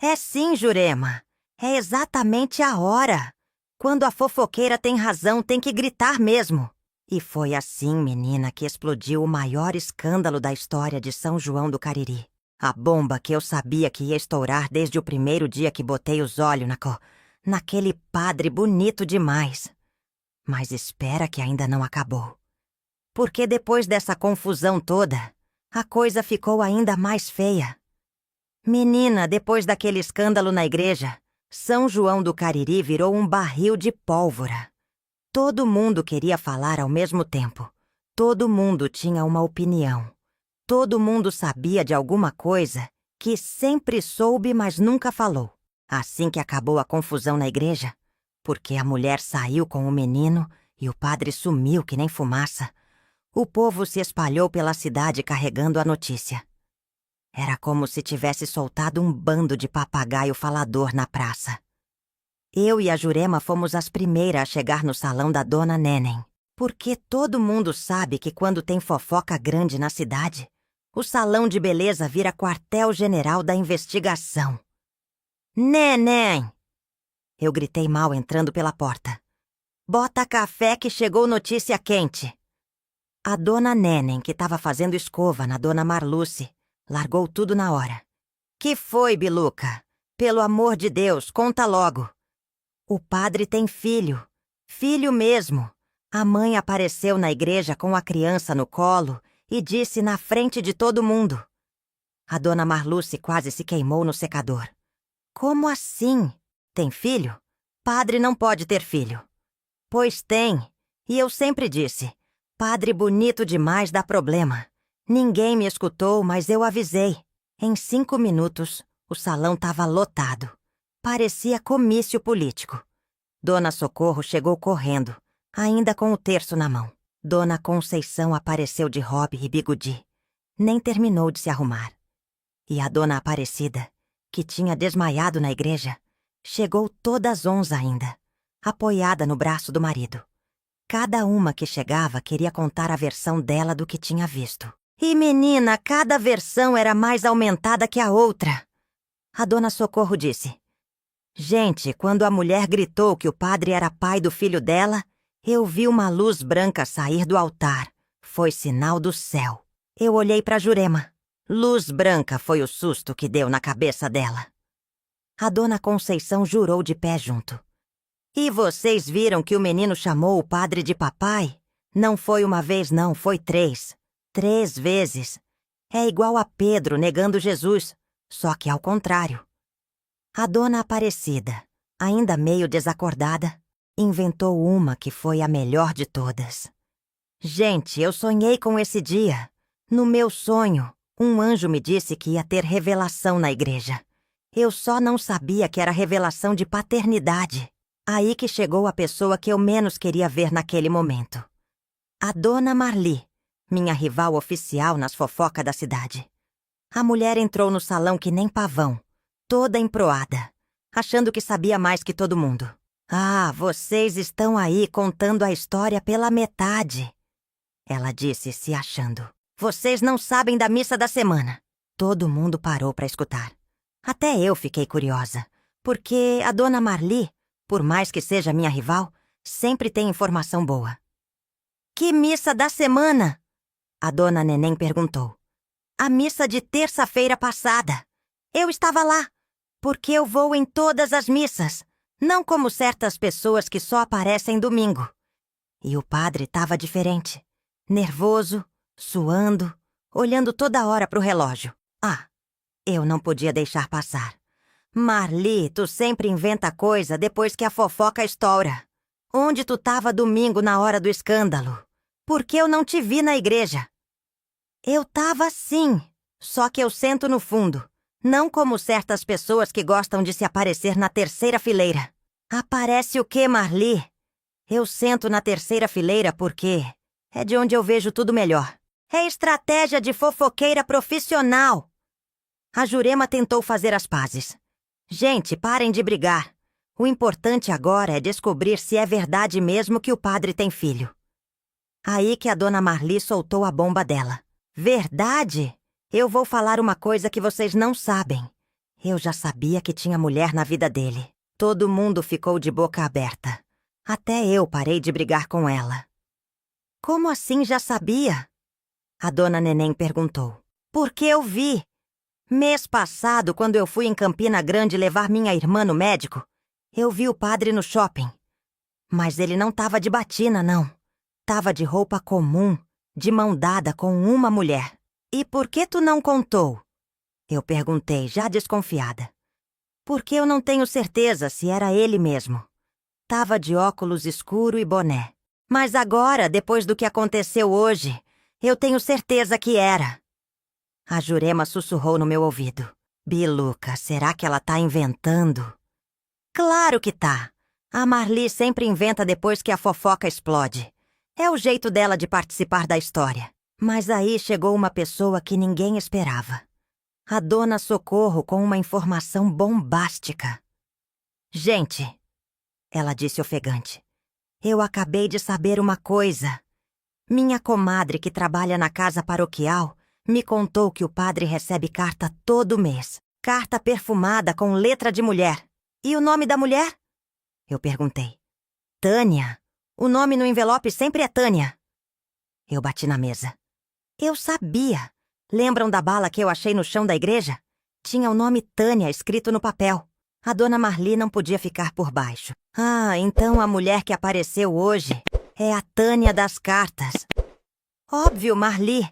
"É sim, Jurema. É exatamente a hora. Quando a fofoqueira tem razão, tem que gritar mesmo." E foi assim, menina, que explodiu o maior escândalo da história de São João do Cariri. A bomba que eu sabia que ia estourar desde o primeiro dia que botei os olhos naquele padre bonito demais. Mas espera que ainda não acabou. Porque depois dessa confusão toda, a coisa ficou ainda mais feia. Menina, depois daquele escândalo na igreja, São João do Cariri virou um barril de pólvora. Todo mundo queria falar ao mesmo tempo. Todo mundo tinha uma opinião. Todo mundo sabia de alguma coisa que sempre soube, mas nunca falou. Assim que acabou a confusão na igreja, porque a mulher saiu com o menino e o padre sumiu que nem fumaça, o povo se espalhou pela cidade carregando a notícia. Era como se tivesse soltado um bando de papagaio falador na praça. Eu e a Jurema fomos as primeiras a chegar no salão da Dona Nenen, porque todo mundo sabe que quando tem fofoca grande na cidade, o salão de beleza vira quartel-general da investigação. "Neném!" Eu gritei mal entrando pela porta. "Bota café que chegou notícia quente." A Dona Nenen, que estava fazendo escova na Dona Marluce, largou tudo na hora. "Que foi, Biluca? Pelo amor de Deus, conta logo. O padre tem filho. Filho mesmo. A mãe apareceu na igreja com a criança no colo e disse na frente de todo mundo. A dona Marluce quase se queimou no secador. Como assim? Tem filho? Padre não pode ter filho. Pois tem. E eu sempre disse, padre bonito demais dá problema. Ninguém me escutou, mas eu avisei. Em 5 minutos, o salão estava lotado. Parecia comício político. Dona Socorro chegou correndo, ainda com o terço na mão. Dona Conceição apareceu de robe e bigudi. Nem terminou de se arrumar. E a dona Aparecida, que tinha desmaiado na igreja, chegou toda às 11 ainda, apoiada no braço do marido. Cada uma que chegava queria contar a versão dela do que tinha visto. E menina, cada versão era mais aumentada que a outra. A dona Socorro disse: gente, quando a mulher gritou que o padre era pai do filho dela, eu vi uma luz branca sair do altar. Foi sinal do céu. Eu olhei para Jurema. Luz branca foi o susto que deu na cabeça dela. A dona Conceição jurou de pé junto. E vocês viram que o menino chamou o padre de papai? Não foi uma vez não, foi 3. 3 vezes. É igual a Pedro negando Jesus, só que ao contrário. A dona Aparecida, ainda meio desacordada, inventou uma que foi a melhor de todas. Gente, eu sonhei com esse dia. No meu sonho, um anjo me disse que ia ter revelação na igreja. Eu só não sabia que era revelação de paternidade. Aí que chegou a pessoa que eu menos queria ver naquele momento. A dona Marli, minha rival oficial nas fofocas da cidade. A mulher entrou no salão que nem pavão, toda emproada, achando que sabia mais que todo mundo. Ah, vocês estão aí contando a história pela metade, ela disse se achando. Vocês não sabem da missa da semana. Todo mundo parou para escutar. Até eu fiquei curiosa, porque a dona Marli, por mais que seja minha rival, sempre tem informação boa. Que missa da semana? A dona Neném perguntou. A missa de terça-feira passada. Eu estava lá, porque eu vou em todas as missas, não como certas pessoas que só aparecem domingo. E o padre estava diferente, nervoso, suando, olhando toda hora para o relógio. Ah, eu não podia deixar passar. Marli, tu sempre inventa coisa depois que a fofoca estoura. Onde tu tava domingo na hora do escândalo? Por que eu não te vi na igreja? Eu tava sim, só que eu sento no fundo. Não como certas pessoas que gostam de se aparecer na terceira fileira. Aparece o quê, Marli? Eu sento na terceira fileira porque é de onde eu vejo tudo melhor. É estratégia de fofoqueira profissional. A Jurema tentou fazer as pazes. Gente, parem de brigar. O importante agora é descobrir se é verdade mesmo que o padre tem filho. Aí que a dona Marli soltou a bomba dela. Verdade? Eu vou falar uma coisa que vocês não sabem. Eu já sabia que tinha mulher na vida dele. Todo mundo ficou de boca aberta. Até eu parei de brigar com ela. Como assim já sabia? A dona Neném perguntou. Porque eu vi. Mês passado, quando eu fui em Campina Grande levar minha irmã no médico, eu vi o padre no shopping. Mas ele não tava de batina, não. Tava de roupa comum, de mão dada com uma mulher. E por que tu não contou? Eu perguntei, já desconfiada. Porque eu não tenho certeza se era ele mesmo. Tava de óculos escuro e boné. Mas agora, depois do que aconteceu hoje, eu tenho certeza que era. A Jurema sussurrou no meu ouvido. Biluca, será que ela tá inventando? Claro que tá. A Marli sempre inventa depois que a fofoca explode. É o jeito dela de participar da história. Mas aí chegou uma pessoa que ninguém esperava. A dona Socorro com uma informação bombástica. Gente, ela disse ofegante, eu acabei de saber uma coisa. Minha comadre que trabalha na casa paroquial me contou que o padre recebe carta todo mês. Carta perfumada com letra de mulher. E o nome da mulher? Eu perguntei. Tânia. O nome no envelope sempre é Tânia. Eu bati na mesa. Eu sabia. Lembram da bala que eu achei no chão da igreja? Tinha o nome Tânia escrito no papel. A dona Marli não podia ficar por baixo. Ah, então a mulher que apareceu hoje é a Tânia das cartas. Óbvio, Marli.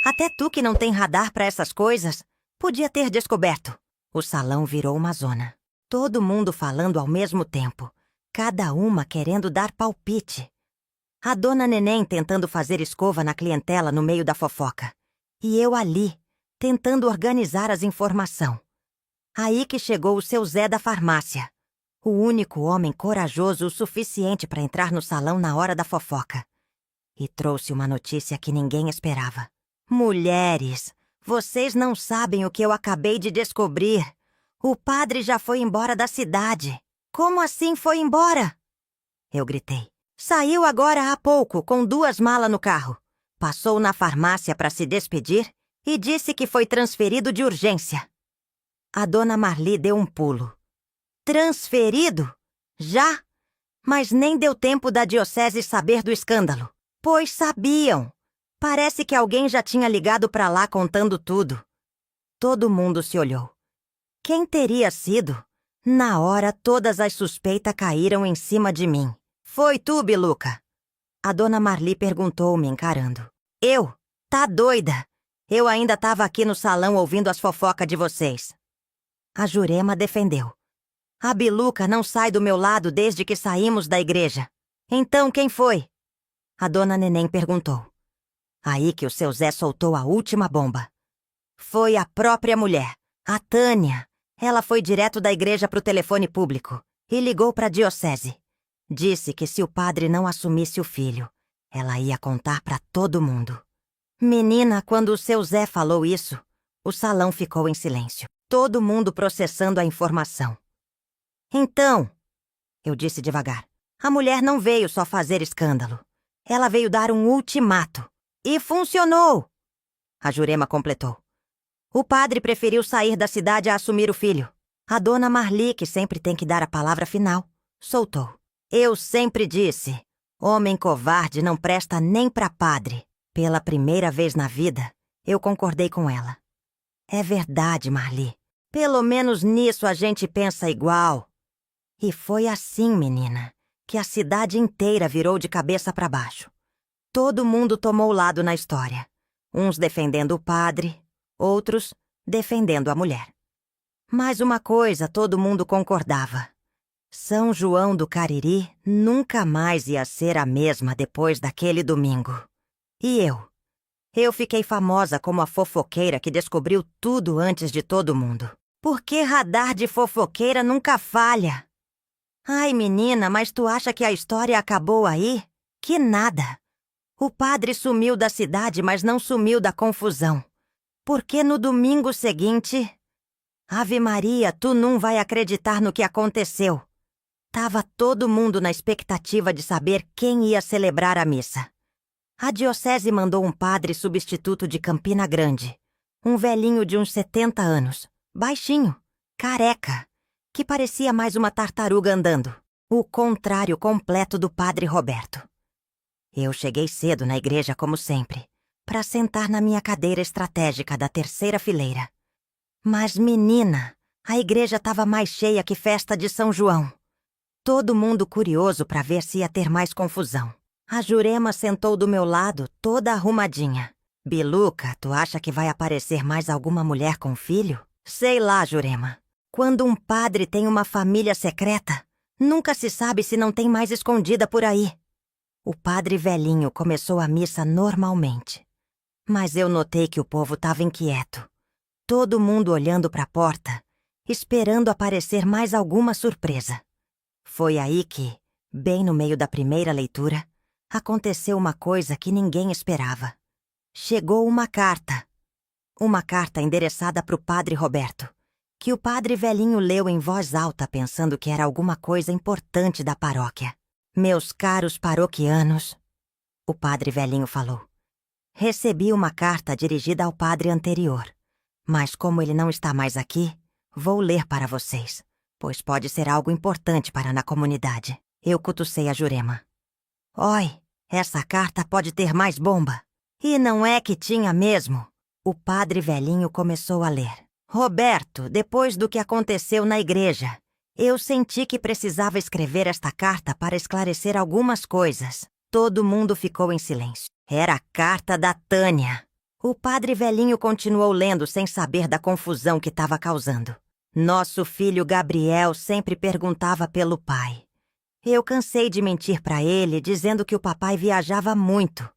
Até tu que não tem radar para essas coisas, podia ter descoberto. O salão virou uma zona. Todo mundo falando ao mesmo tempo. Cada uma querendo dar palpite. A dona Neném tentando fazer escova na clientela no meio da fofoca. E eu ali, tentando organizar as informações. Aí que chegou o seu Zé da farmácia. O único homem corajoso o suficiente para entrar no salão na hora da fofoca. E trouxe uma notícia que ninguém esperava. Mulheres, vocês não sabem o que eu acabei de descobrir. O padre já foi embora da cidade. Como assim foi embora? Eu gritei. Saiu agora há pouco, com 2 malas no carro. Passou na farmácia para se despedir e disse que foi transferido de urgência. A dona Marli deu um pulo. Transferido? Já? Mas nem deu tempo da diocese saber do escândalo. Pois sabiam. Parece que alguém já tinha ligado para lá contando tudo. Todo mundo se olhou. Quem teria sido? Na hora, todas as suspeitas caíram em cima de mim. Foi tu, Biluca? A dona Marli perguntou, me encarando. Eu? Tá doida? Eu ainda tava aqui no salão ouvindo as fofocas de vocês. A Jurema defendeu. A Biluca não sai do meu lado desde que saímos da igreja. Então quem foi? A dona Neném perguntou. Aí que o seu Zé soltou a última bomba. Foi a própria mulher, a Tânia. Ela foi direto da igreja pro telefone público e ligou pra diocese. Disse que se o padre não assumisse o filho, ela ia contar pra todo mundo. Menina, quando o seu Zé falou isso, o salão ficou em silêncio. Todo mundo processando a informação. Então, eu disse devagar, a mulher não veio só fazer escândalo. Ela veio dar um ultimato. E funcionou! A Jurema completou. O padre preferiu sair da cidade a assumir o filho. A dona Marli, que sempre tem que dar a palavra final, soltou. Eu sempre disse, homem covarde não presta nem pra padre. Pela primeira vez na vida, eu concordei com ela. É verdade, Marli. Pelo menos nisso a gente pensa igual. E foi assim, menina, que a cidade inteira virou de cabeça para baixo. Todo mundo tomou lado na história. Uns defendendo o padre, outros defendendo a mulher. Mas uma coisa todo mundo concordava. São João do Cariri nunca mais ia ser a mesma depois daquele domingo. E eu? Eu fiquei famosa como a fofoqueira que descobriu tudo antes de todo mundo. Porque radar de fofoqueira nunca falha. Ai, menina, mas tu acha que a história acabou aí? Que nada. O padre sumiu da cidade, mas não sumiu da confusão. Porque no domingo seguinte... Ave Maria, tu não vai acreditar no que aconteceu. Tava todo mundo na expectativa de saber quem ia celebrar a missa. A diocese mandou um padre substituto de Campina Grande. Um velhinho de uns 70 anos. Baixinho, careca, que parecia mais uma tartaruga andando. O contrário completo do padre Roberto. Eu cheguei cedo na igreja, como sempre, para sentar na minha cadeira estratégica da 3ª fileira. Mas, menina, a igreja estava mais cheia que festa de São João. Todo mundo curioso para ver se ia ter mais confusão. A Jurema sentou do meu lado, toda arrumadinha. Biluca, tu acha que vai aparecer mais alguma mulher com filho? Sei lá, Jurema. Quando um padre tem uma família secreta, nunca se sabe se não tem mais escondida por aí. O padre velhinho começou a missa normalmente. Mas eu notei que o povo estava inquieto. Todo mundo olhando para a porta, esperando aparecer mais alguma surpresa. Foi aí que, bem no meio da primeira leitura, aconteceu uma coisa que ninguém esperava. Chegou uma carta. Uma carta endereçada para o padre Roberto, que o padre velhinho leu em voz alta pensando que era alguma coisa importante da paróquia. Meus caros paroquianos, o padre velhinho falou. Recebi uma carta dirigida ao padre anterior, mas como ele não está mais aqui, vou ler para vocês, pois pode ser algo importante para na comunidade. Eu cutucei a Jurema. Oi, essa carta pode ter mais bomba. E não é que tinha mesmo. O padre velhinho começou a ler. Roberto, depois do que aconteceu na igreja, Eu senti que precisava escrever esta carta para esclarecer algumas coisas. Todo mundo ficou em silêncio. Era a carta da Tânia. O padre velhinho continuou lendo sem saber da confusão que estava causando. Nosso filho Gabriel sempre perguntava pelo pai. Eu cansei de mentir para ele, dizendo que o papai viajava muito.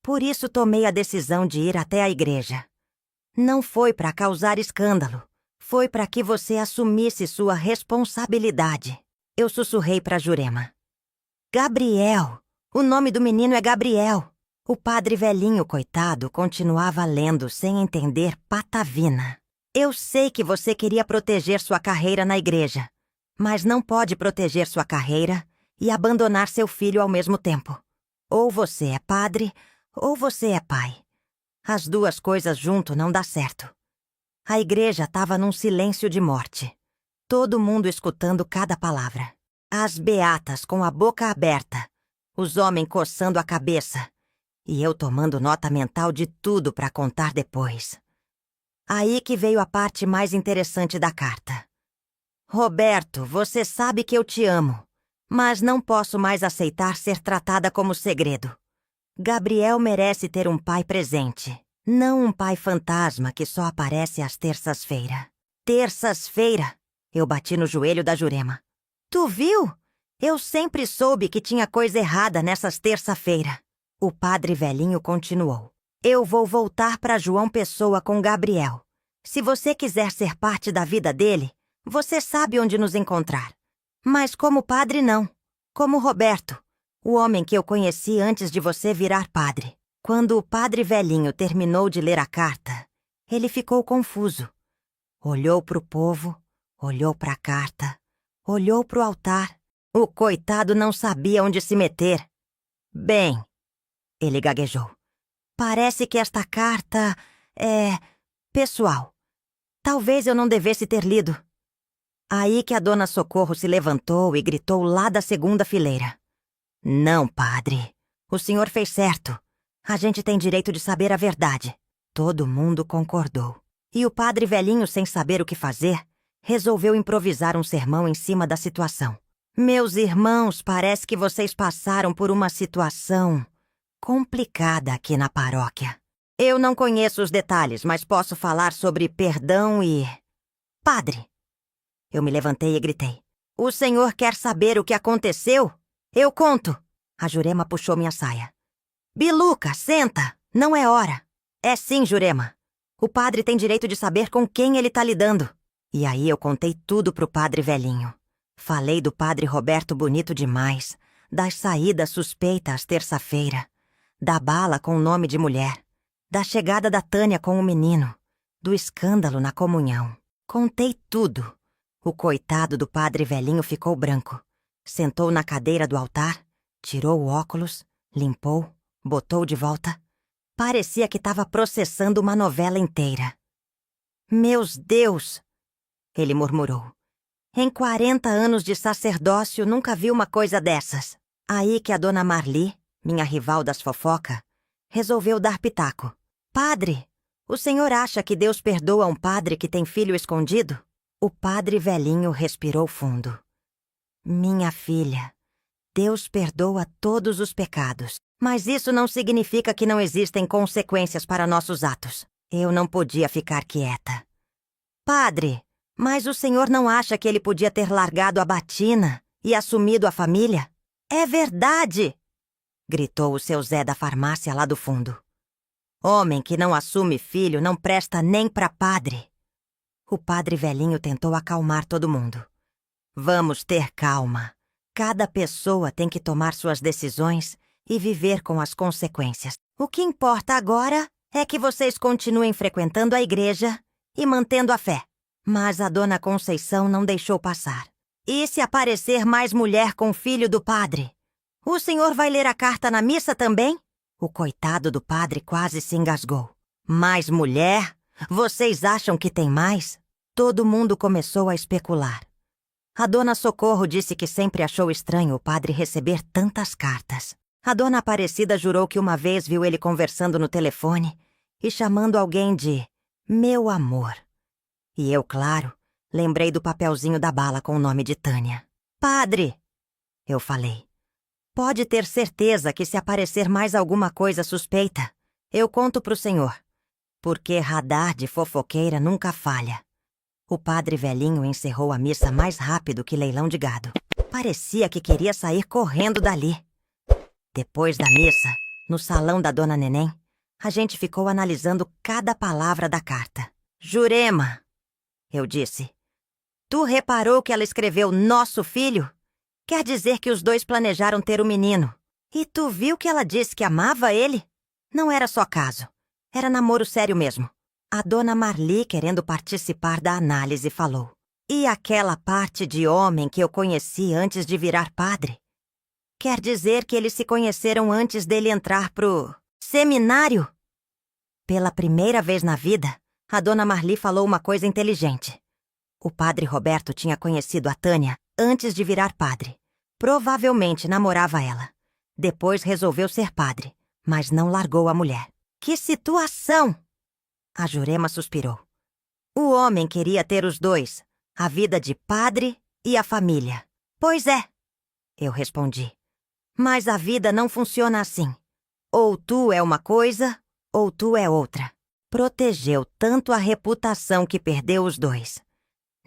Por isso tomei a decisão de ir até a igreja. Não foi para causar escândalo. Foi para que você assumisse sua responsabilidade. Eu sussurrei para Jurema. Gabriel! O nome do menino é Gabriel. O padre velhinho, coitado, continuava lendo sem entender patavina. Eu sei que você queria proteger sua carreira na igreja, mas não pode proteger sua carreira e abandonar seu filho ao mesmo tempo. Ou você é padre, ou você é pai. As duas coisas junto não dá certo. A igreja estava num silêncio de morte. Todo mundo escutando cada palavra. As beatas com a boca aberta, os homens coçando a cabeça, e eu tomando nota mental de tudo para contar depois. Aí que veio a parte mais interessante da carta. Roberto, você sabe que eu te amo, mas não posso mais aceitar ser tratada como segredo. Gabriel merece ter um pai presente, não um pai fantasma que só aparece às terças-feiras. Terças-feira? Eu bati no joelho da Jurema. Tu viu? Eu sempre soube que tinha coisa errada nessas terça-feira. O padre velhinho continuou. Eu vou voltar para João Pessoa com Gabriel. Se você quiser ser parte da vida dele, você sabe onde nos encontrar. Mas como padre, não. Como Roberto, o homem que eu conheci antes de você virar padre. Quando o padre velhinho terminou de ler a carta, ele ficou confuso. Olhou para o povo, olhou para a carta, olhou para o altar. O coitado não sabia onde se meter. Bem, ele gaguejou. Parece que esta carta é pessoal. Talvez eu não devesse ter lido. Aí que a dona Socorro se levantou e gritou lá da segunda fileira. Não, padre. O senhor fez certo. A gente tem direito de saber a verdade. Todo mundo concordou. E o padre velhinho, sem saber o que fazer, resolveu improvisar um sermão em cima da situação. Meus irmãos, parece que vocês passaram por uma situação complicada aqui na paróquia. Eu não conheço os detalhes, mas posso falar sobre perdão e... Padre! Eu me levantei e gritei. O senhor quer saber o que aconteceu? Eu conto! A Jurema puxou minha saia. Biluca, senta! Não é hora. É sim, Jurema. O padre tem direito de saber com quem ele tá lidando. E aí eu contei tudo pro padre velhinho. Falei do padre Roberto bonito demais, das saídas suspeitas às terça-feira, da bala com o nome de mulher, da chegada da Tânia com o menino, do escândalo na comunhão. Contei tudo. O coitado do padre velhinho ficou branco. Sentou na cadeira do altar, tirou o óculos, limpou, botou de volta. Parecia que estava processando uma novela inteira. Meus Deus! Ele murmurou. Em 40 anos de sacerdócio, nunca vi uma coisa dessas. Aí que a dona Marli, minha rival das fofoca, resolveu dar pitaco. Padre, o senhor acha que Deus perdoa um padre que tem filho escondido? O padre velhinho respirou fundo. Minha filha, Deus perdoa todos os pecados, mas isso não significa que não existem consequências para nossos atos. Eu não podia ficar quieta. Padre, mas o senhor não acha que ele podia ter largado a batina e assumido a família? É verdade! Gritou o seu Zé da farmácia lá do fundo. Homem que não assume filho não presta nem pra padre. O padre velhinho tentou acalmar todo mundo. Vamos ter calma. Cada pessoa tem que tomar suas decisões e viver com as consequências. O que importa agora é que vocês continuem frequentando a igreja e mantendo a fé. Mas a dona Conceição não deixou passar. E se aparecer mais mulher com o filho do padre? O senhor vai ler a carta na missa também? O coitado do padre quase se engasgou. Mais mulher? Vocês acham que tem mais? Todo mundo começou a especular. A dona Socorro disse que sempre achou estranho o padre receber tantas cartas. A dona Aparecida jurou que uma vez viu ele conversando no telefone e chamando alguém de meu amor. E eu, claro, Lembrei do papelzinho da bala com o nome de Tânia. Padre! Eu falei. Pode ter certeza que se aparecer mais alguma coisa suspeita, eu conto pro senhor. Porque radar de fofoqueira nunca falha. O padre velhinho encerrou a missa mais rápido que leilão de gado. Parecia que queria sair correndo dali. Depois da missa, no salão da dona Neném, a gente ficou analisando cada palavra da carta. Jurema, eu disse. Tu reparou que ela escreveu nosso filho? Quer dizer que os dois planejaram ter o menino. E tu viu que ela disse que amava ele? Não era só caso. Era namoro sério mesmo. A dona Marli, querendo participar da análise, falou. E aquela parte de homem que eu conheci antes de virar padre? Quer dizer que eles se conheceram antes dele entrar pro seminário? Pela primeira vez na vida, a dona Marli falou uma coisa inteligente. O padre Roberto tinha conhecido a Tânia antes de virar padre. Provavelmente namorava ela. Depois resolveu ser padre, mas não largou a mulher. Que situação! A Jurema suspirou. O homem queria ter os dois, a vida de padre e a família. Pois é, eu respondi. Mas a vida não funciona assim. Ou tu é uma coisa, ou tu é outra. Protegeu tanto a reputação que perdeu os dois.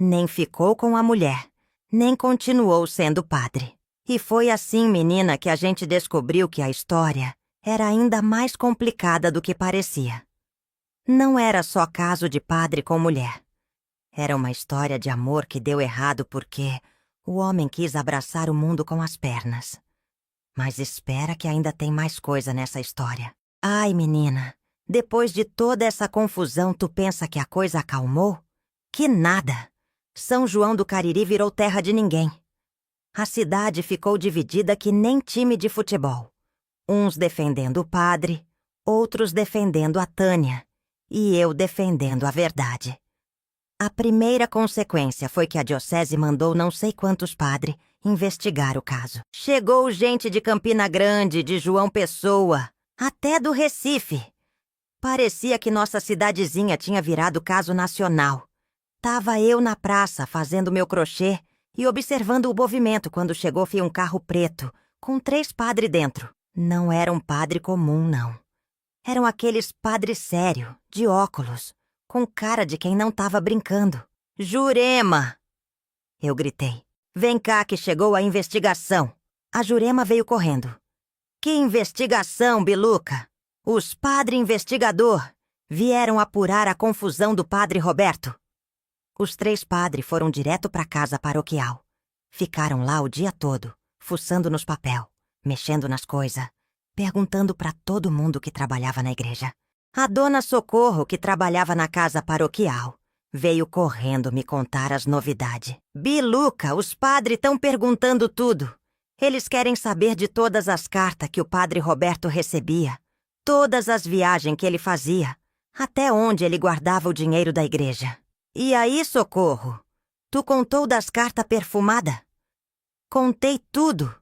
Nem ficou com a mulher, nem continuou sendo padre. E foi assim, menina, que a gente descobriu que a história era ainda mais complicada do que parecia. Não era só caso de padre com mulher. Era uma história de amor que deu errado porque o homem quis abraçar o mundo com as pernas. Mas espera que ainda tem mais coisa nessa história. Ai, menina, depois de toda essa confusão, tu pensa que a coisa acalmou? Que nada! São João do Cariri virou terra de ninguém. A cidade ficou dividida que nem time de futebol. Uns defendendo o padre, outros defendendo a Tânia, e eu defendendo a verdade. A primeira consequência foi que a diocese mandou não sei quantos padres investigar o caso. Chegou gente de Campina Grande, de João Pessoa, até do Recife. Parecia que nossa cidadezinha tinha virado caso nacional. Tava eu na praça fazendo meu crochê e observando o movimento quando chegou um carro preto, com 3 padres dentro. Não era um padre comum, não. Eram aqueles padres sérios, de óculos, com cara de quem não tava brincando. Jurema! Eu gritei. Vem cá que chegou a investigação. A Jurema veio correndo. Que investigação, Biluca? Os padre investigador vieram apurar a confusão do padre Roberto. Os 3 padres foram direto para a casa paroquial. Ficaram lá o dia todo, fuçando nos papel, mexendo nas coisas, perguntando para todo mundo que trabalhava na igreja. A dona Socorro, que trabalhava na casa paroquial, veio correndo me contar as novidades. Biluca, os padres estão perguntando tudo. Eles querem saber de todas as cartas que o padre Roberto recebia, todas as viagens que ele fazia, até onde ele guardava o dinheiro da igreja. E aí, Socorro, tu contou das cartas perfumadas? Contei tudo.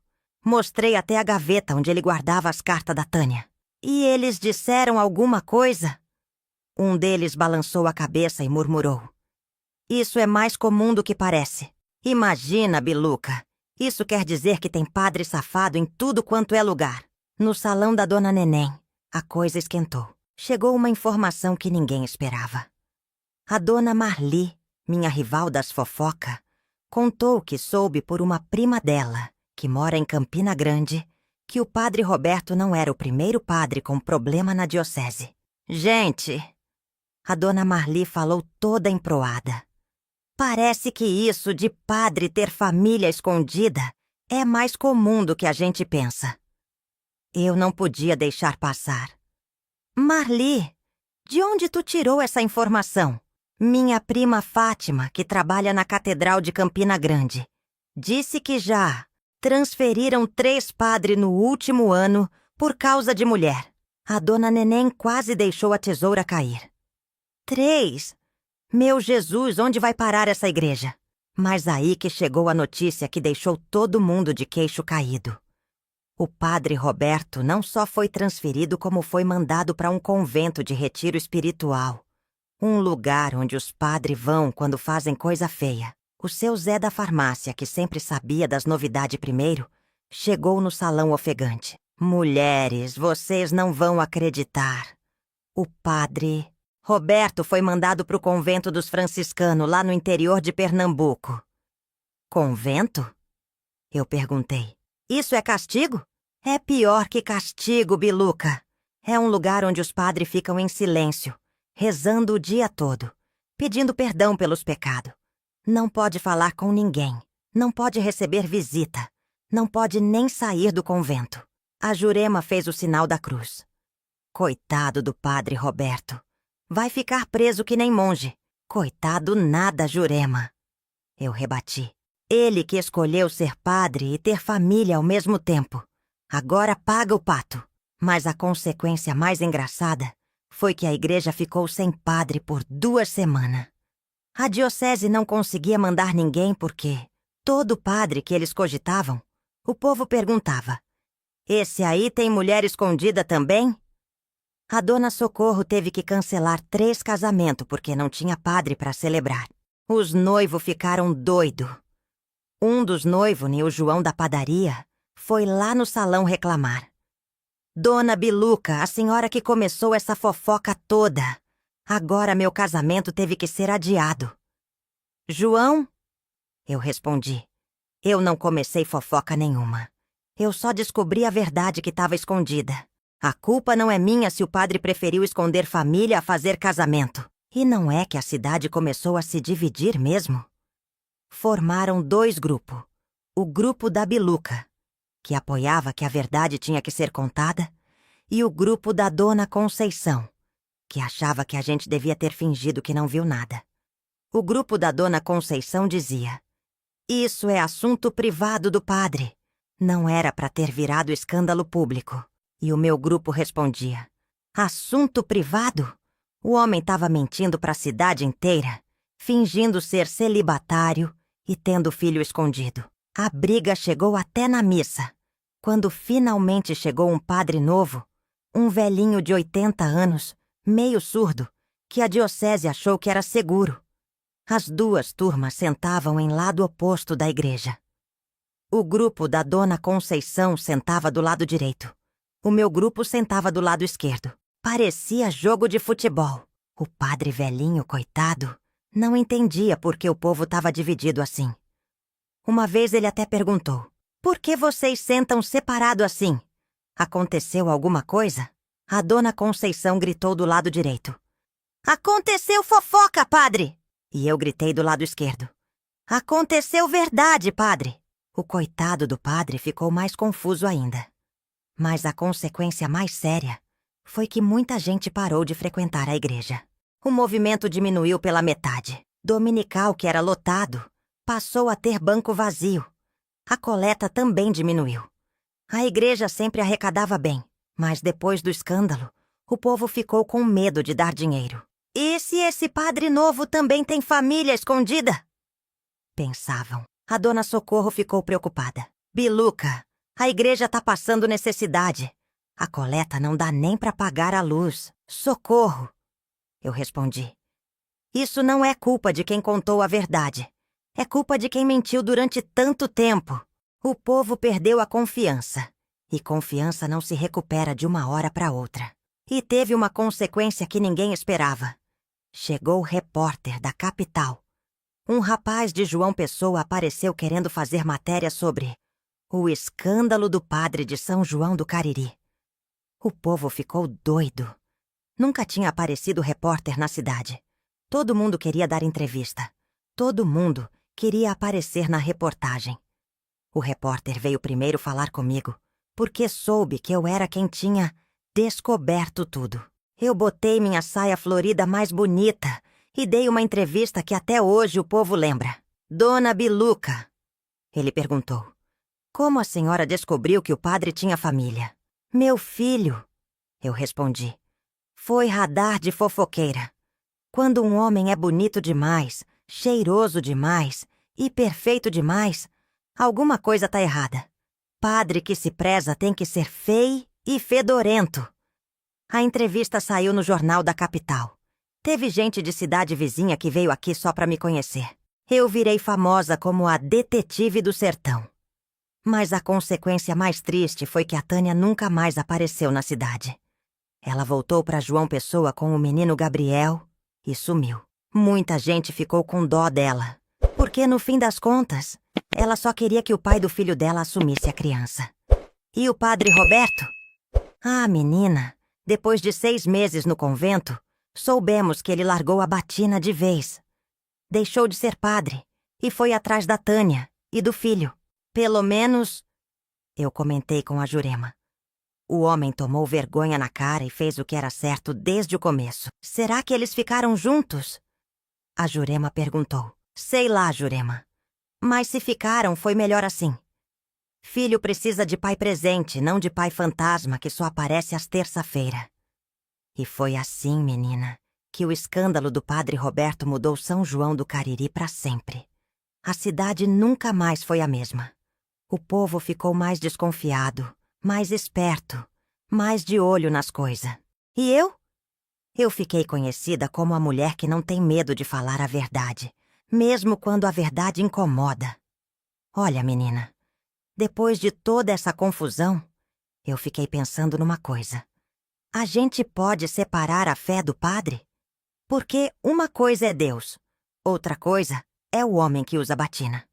Mostrei até a gaveta onde ele guardava as cartas da Tânia. E eles disseram alguma coisa? Um deles balançou a cabeça e murmurou. Isso é mais comum do que parece. Imagina, Biluca. Isso quer dizer que tem padre safado em tudo quanto é lugar. No salão da dona Neném, a coisa esquentou. Chegou uma informação que ninguém esperava. A dona Marli, minha rival das fofoca, contou que soube por uma prima dela, que mora em Campina Grande, que o padre Roberto não era o primeiro padre com problema na diocese. Gente, a dona Marli falou toda emproada. Parece que isso de padre ter família escondida é mais comum do que a gente pensa. Eu não podia deixar passar. Marli, de onde tu tirou essa informação? Minha prima Fátima, que trabalha na Catedral de Campina Grande, disse que já transferiram 3 padres no último ano por causa de mulher. A dona Neném quase deixou a tesoura cair. 3? Meu Jesus, onde vai parar essa igreja? Mas aí que chegou a notícia que deixou todo mundo de queixo caído. O padre Roberto não só foi transferido como foi mandado para um convento de retiro espiritual. Um lugar onde os padres vão quando fazem coisa feia. O seu Zé da farmácia, que sempre sabia das novidades primeiro, chegou no salão ofegante. Mulheres, vocês não vão acreditar. O padre Roberto foi mandado para o convento dos franciscanos, lá no interior de Pernambuco. Convento? Eu perguntei. Isso é castigo? É pior que castigo, Biluca. É um lugar onde os padres ficam em silêncio, rezando o dia todo, pedindo perdão pelos pecados. Não pode falar com ninguém, não pode receber visita, não pode nem sair do convento. A Jurema fez o sinal da cruz. Coitado do padre Roberto. Vai ficar preso que nem monge. Coitado nada, Jurema. Eu rebati. Ele que escolheu ser padre e ter família ao mesmo tempo. Agora paga o pato. Mas a consequência mais engraçada foi que a igreja ficou sem padre por 2 semanas. A diocese não conseguia mandar ninguém porque todo padre que eles cogitavam, o povo perguntava: esse aí tem mulher escondida também? A dona Socorro teve que cancelar 3 casamentos porque não tinha padre para celebrar. Os noivos ficaram doidos. Um dos noivos, o João da padaria, foi lá no salão reclamar. Dona Biluca, a senhora que começou essa fofoca toda. Agora meu casamento teve que ser adiado. João? Eu respondi. Eu não comecei fofoca nenhuma. Eu só descobri a verdade que estava escondida. A culpa não é minha se o padre preferiu esconder família a fazer casamento. E não é que a cidade começou a se dividir mesmo? Formaram 2 grupos. O grupo da Biluca, que apoiava que a verdade tinha que ser contada, e o grupo da Dona Conceição, que achava que a gente devia ter fingido que não viu nada. O grupo da Dona Conceição dizia: isso é assunto privado do padre. Não era para ter virado escândalo público. E o meu grupo respondia: assunto privado? O homem estava mentindo para a cidade inteira, fingindo ser celibatário e tendo filho escondido. A briga chegou até na missa, quando finalmente chegou um padre novo, um velhinho de 80 anos, meio surdo, que a diocese achou que era seguro. As 2 turmas sentavam em lado oposto da igreja. O grupo da Dona Conceição sentava do lado direito. O meu grupo sentava do lado esquerdo. Parecia jogo de futebol. O padre velhinho, coitado, não entendia por que o povo estava dividido assim. Uma vez ele até perguntou: por que vocês sentam separado assim? Aconteceu alguma coisa? A Dona Conceição gritou do lado direito: aconteceu fofoca, padre! E eu gritei do lado esquerdo: aconteceu verdade, padre! O coitado do padre ficou mais confuso ainda. Mas a consequência mais séria foi que muita gente parou de frequentar a igreja. O movimento diminuiu pela metade. Dominical, que era lotado, passou a ter banco vazio. A coleta também diminuiu. A igreja sempre arrecadava bem, mas depois do escândalo, o povo ficou com medo de dar dinheiro. E se esse padre novo também tem família escondida? Pensavam. A Dona Socorro ficou preocupada. Biluca, a igreja tá passando necessidade. A coleta não dá nem para pagar a luz. Socorro! Eu respondi. Isso não é culpa de quem contou a verdade. É culpa de quem mentiu durante tanto tempo. O povo perdeu a confiança. E confiança não se recupera de uma hora para outra. E teve uma consequência que ninguém esperava. Chegou o repórter da capital. Um rapaz de João Pessoa apareceu querendo fazer matéria sobre o escândalo do padre de São João do Cariri. O povo ficou doido. Nunca tinha aparecido repórter na cidade. Todo mundo queria dar entrevista. Todo mundo queria aparecer na reportagem. O repórter veio primeiro falar comigo, porque soube que eu era quem tinha descoberto tudo. Eu botei minha saia florida mais bonita e dei uma entrevista que até hoje o povo lembra. Dona Biluca, ele perguntou, como a senhora descobriu que o padre tinha família? Meu filho, eu respondi. Foi radar de fofoqueira. Quando um homem é bonito demais, cheiroso demais e perfeito demais, alguma coisa tá errada. Padre que se preza tem que ser feio e fedorento. A entrevista saiu no jornal da capital. Teve gente de cidade vizinha que veio aqui só pra me conhecer. Eu virei famosa como a detetive do sertão. Mas a consequência mais triste foi que a Tânia nunca mais apareceu na cidade. Ela voltou pra João Pessoa com o menino Gabriel e sumiu. Muita gente ficou com dó dela, porque no fim das contas, ela só queria que o pai do filho dela assumisse a criança. E o padre Roberto? Ah, menina, depois de 6 meses no convento, soubemos que ele largou a batina de vez. Deixou de ser padre e foi atrás da Tânia e do filho. Pelo menos, eu comentei com a Jurema. O homem tomou vergonha na cara e fez o que era certo desde o começo. Será que eles ficaram juntos? A Jurema perguntou. Sei lá, Jurema. Mas se ficaram, foi melhor assim. Filho precisa de pai presente, não de pai fantasma que só aparece às terça-feira. E foi assim, menina, que o escândalo do padre Roberto mudou São João do Cariri para sempre. A cidade nunca mais foi a mesma. O povo ficou mais desconfiado, mais esperto, mais de olho nas coisas. E eu? Eu fiquei conhecida como a mulher que não tem medo de falar a verdade, mesmo quando a verdade incomoda. Olha, menina, depois de toda essa confusão, eu fiquei pensando numa coisa. A gente pode separar a fé do padre? Porque uma coisa é Deus, outra coisa é o homem que usa batina.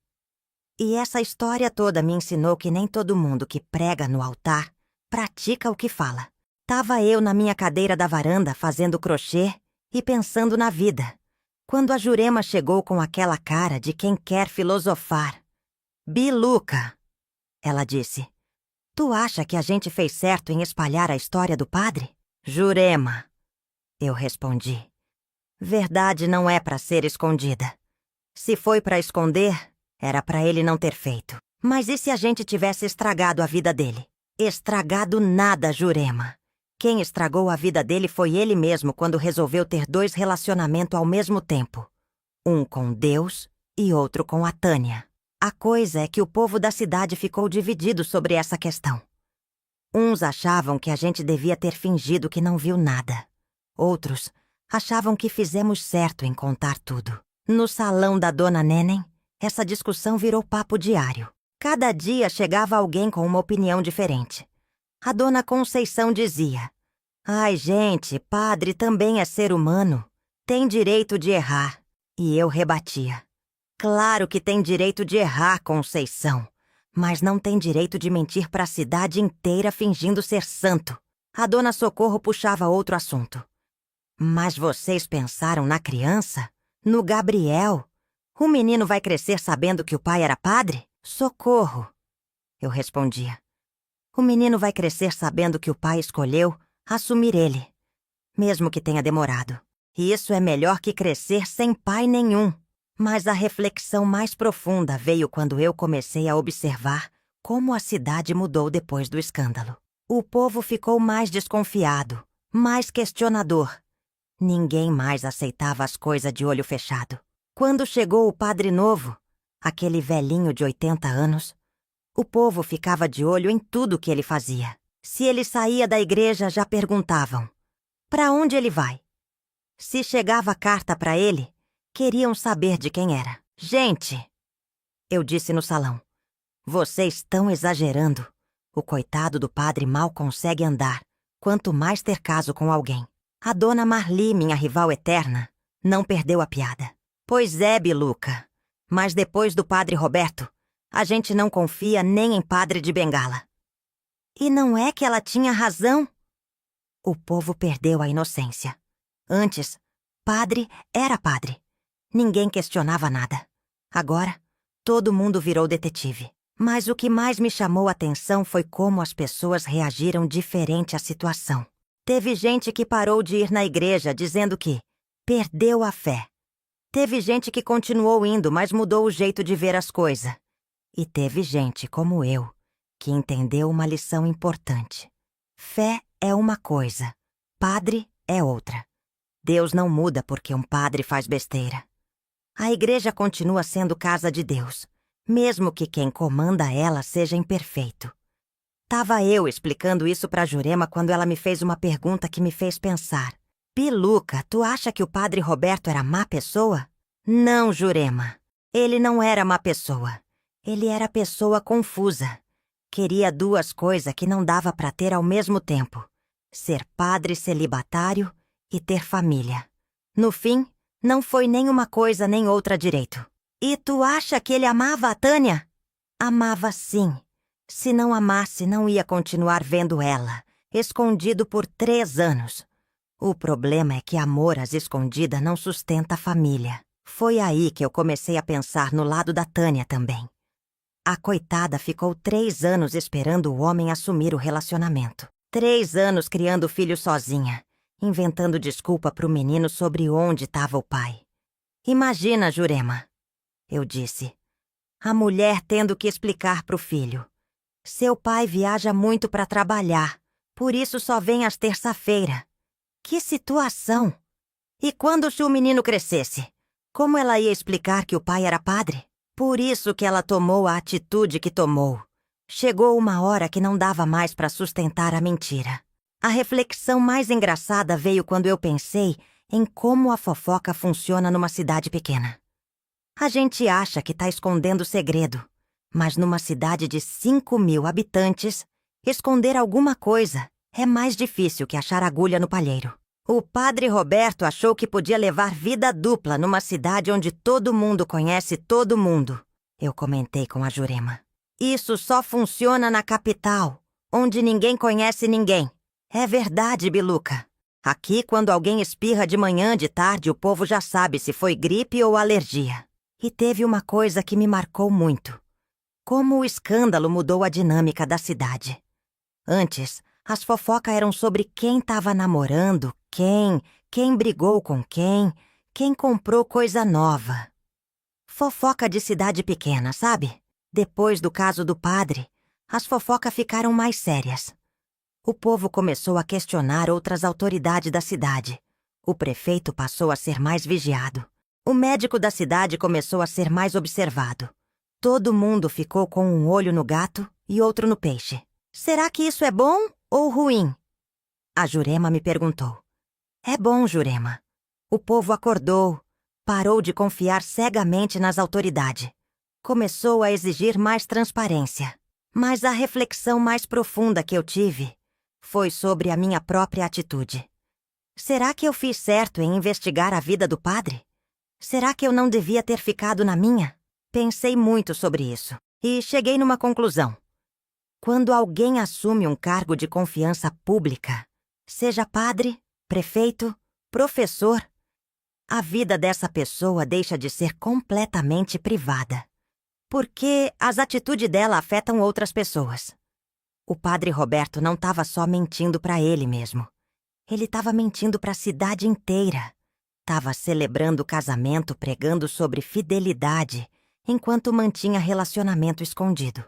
E essa história toda me ensinou que nem todo mundo que prega no altar pratica o que fala. Tava eu na minha cadeira da varanda fazendo crochê e pensando na vida, quando a Jurema chegou com aquela cara de quem quer filosofar. Biluca, ela disse. Tu acha que a gente fez certo em espalhar a história do padre? Jurema, eu respondi. Verdade não é para ser escondida. Se foi para esconder, era para ele não ter feito. Mas e se a gente tivesse estragado a vida dele? Estragado nada, Jurema. Quem estragou a vida dele foi ele mesmo quando resolveu ter 2 relacionamentos ao mesmo tempo. Um com Deus e outro com a Tânia. A coisa é que o povo da cidade ficou dividido sobre essa questão. Uns achavam que a gente devia ter fingido que não viu nada. Outros achavam que fizemos certo em contar tudo. No salão da Dona Nenen, essa discussão virou papo diário. Cada dia chegava alguém com uma opinião diferente. A Dona Conceição dizia: Ai, gente, padre também é ser humano. Tem direito de errar. E eu rebatia: Claro que tem direito de errar, Conceição. Mas não tem direito de mentir para a cidade inteira fingindo ser santo. A Dona Socorro puxava outro assunto. Mas vocês pensaram na criança? No Gabriel? O menino vai crescer sabendo que o pai era padre? Socorro, eu respondia. O menino vai crescer sabendo que o pai escolheu assumir ele, mesmo que tenha demorado. E isso é melhor que crescer sem pai nenhum. Mas a reflexão mais profunda veio quando eu comecei a observar como a cidade mudou depois do escândalo. O povo ficou mais desconfiado, mais questionador. Ninguém mais aceitava as coisas de olho fechado. Quando chegou o padre novo, aquele velhinho de 80 anos, o povo ficava de olho em tudo que ele fazia. Se ele saía da igreja, já perguntavam: para onde ele vai? Se chegava carta para ele, queriam saber de quem era. Gente, eu disse no salão, vocês estão exagerando. O coitado do padre mal consegue andar, quanto mais ter caso com alguém. A Dona Marli, minha rival eterna, não perdeu a piada. Pois é, Biluca, mas depois do padre Roberto, a gente não confia nem em padre de Bengala. E não é que ela tinha razão? O povo perdeu a inocência. Antes, padre era padre. Ninguém questionava nada. Agora, todo mundo virou detetive. Mas o que mais me chamou a atenção foi como as pessoas reagiram diferente à situação. Teve gente que parou de ir na igreja dizendo que perdeu a fé. Teve gente que continuou indo, mas mudou o jeito de ver as coisas. E teve gente, como eu, que entendeu uma lição importante. Fé é uma coisa, padre é outra. Deus não muda porque um padre faz besteira. A igreja continua sendo casa de Deus, mesmo que quem comanda ela seja imperfeito. Tava eu explicando isso pra Jurema quando ela me fez uma pergunta que me fez pensar. Piluca, tu acha que o padre Roberto era má pessoa? Não, Jurema. Ele não era má pessoa. Ele era pessoa confusa. Queria duas coisas que não dava para ter ao mesmo tempo: ser padre celibatário e ter família. No fim, não foi nem uma coisa nem outra direito. E tu acha que ele amava a Tânia? Amava sim. Se não amasse, não ia continuar vendo ela, escondido por 3 anos. O problema é que amor às escondidas não sustenta a família. Foi aí que eu comecei a pensar no lado da Tânia também. A coitada ficou 3 anos esperando o homem assumir o relacionamento. 3 anos criando o filho sozinha, inventando desculpa pro menino sobre onde estava o pai. Imagina, Jurema, eu disse. A mulher tendo que explicar pro filho. Seu pai viaja muito para trabalhar, por isso só vem às terça-feira. Que situação! E quando se o menino crescesse? Como ela ia explicar que o pai era padre? Por isso que ela tomou a atitude que tomou. Chegou uma hora que não dava mais para sustentar a mentira. A reflexão mais engraçada veio quando eu pensei em como a fofoca funciona numa cidade pequena. A gente acha que tá escondendo segredo, mas numa cidade de 5.000 habitantes, esconder alguma coisa é mais difícil que achar agulha no palheiro. O padre Roberto achou que podia levar vida dupla numa cidade onde todo mundo conhece todo mundo. Eu comentei com a Jurema. Isso só funciona na capital, onde ninguém conhece ninguém. É verdade, Biluca. Aqui, quando alguém espirra de manhã, de tarde, o povo já sabe se foi gripe ou alergia. E teve uma coisa que me marcou muito. Como o escândalo mudou a dinâmica da cidade. Antes, as fofocas eram sobre quem estava namorando, quem brigou com quem comprou coisa nova. Fofoca de cidade pequena, sabe? Depois do caso do padre, as fofocas ficaram mais sérias. O povo começou a questionar outras autoridades da cidade. O prefeito passou a ser mais vigiado. O médico da cidade começou a ser mais observado. Todo mundo ficou com um olho no gato e outro no peixe. Será que isso é bom ou ruim? A Jurema me perguntou. É bom, Jurema. O povo acordou, parou de confiar cegamente nas autoridades. Começou a exigir mais transparência. Mas a reflexão mais profunda que eu tive foi sobre a minha própria atitude. Será que eu fiz certo em investigar a vida do padre? Será que eu não devia ter ficado na minha? Pensei muito sobre isso e cheguei numa conclusão. Quando alguém assume um cargo de confiança pública, seja padre, prefeito, professor, a vida dessa pessoa deixa de ser completamente privada, porque as atitudes dela afetam outras pessoas. O padre Roberto não estava só mentindo para ele mesmo. Ele estava mentindo para a cidade inteira. Estava celebrando o casamento pregando sobre fidelidade, enquanto mantinha relacionamento escondido.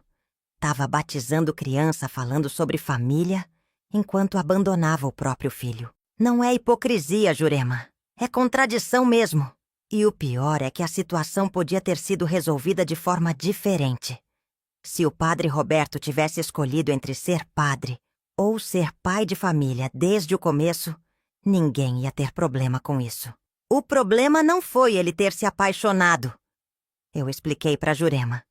Estava batizando criança falando sobre família, enquanto abandonava o próprio filho. Não é hipocrisia, Jurema. É contradição mesmo. E o pior é que a situação podia ter sido resolvida de forma diferente. Se o padre Roberto tivesse escolhido entre ser padre ou ser pai de família desde o começo, ninguém ia ter problema com isso. O problema não foi ele ter se apaixonado. Eu expliquei para Jurema.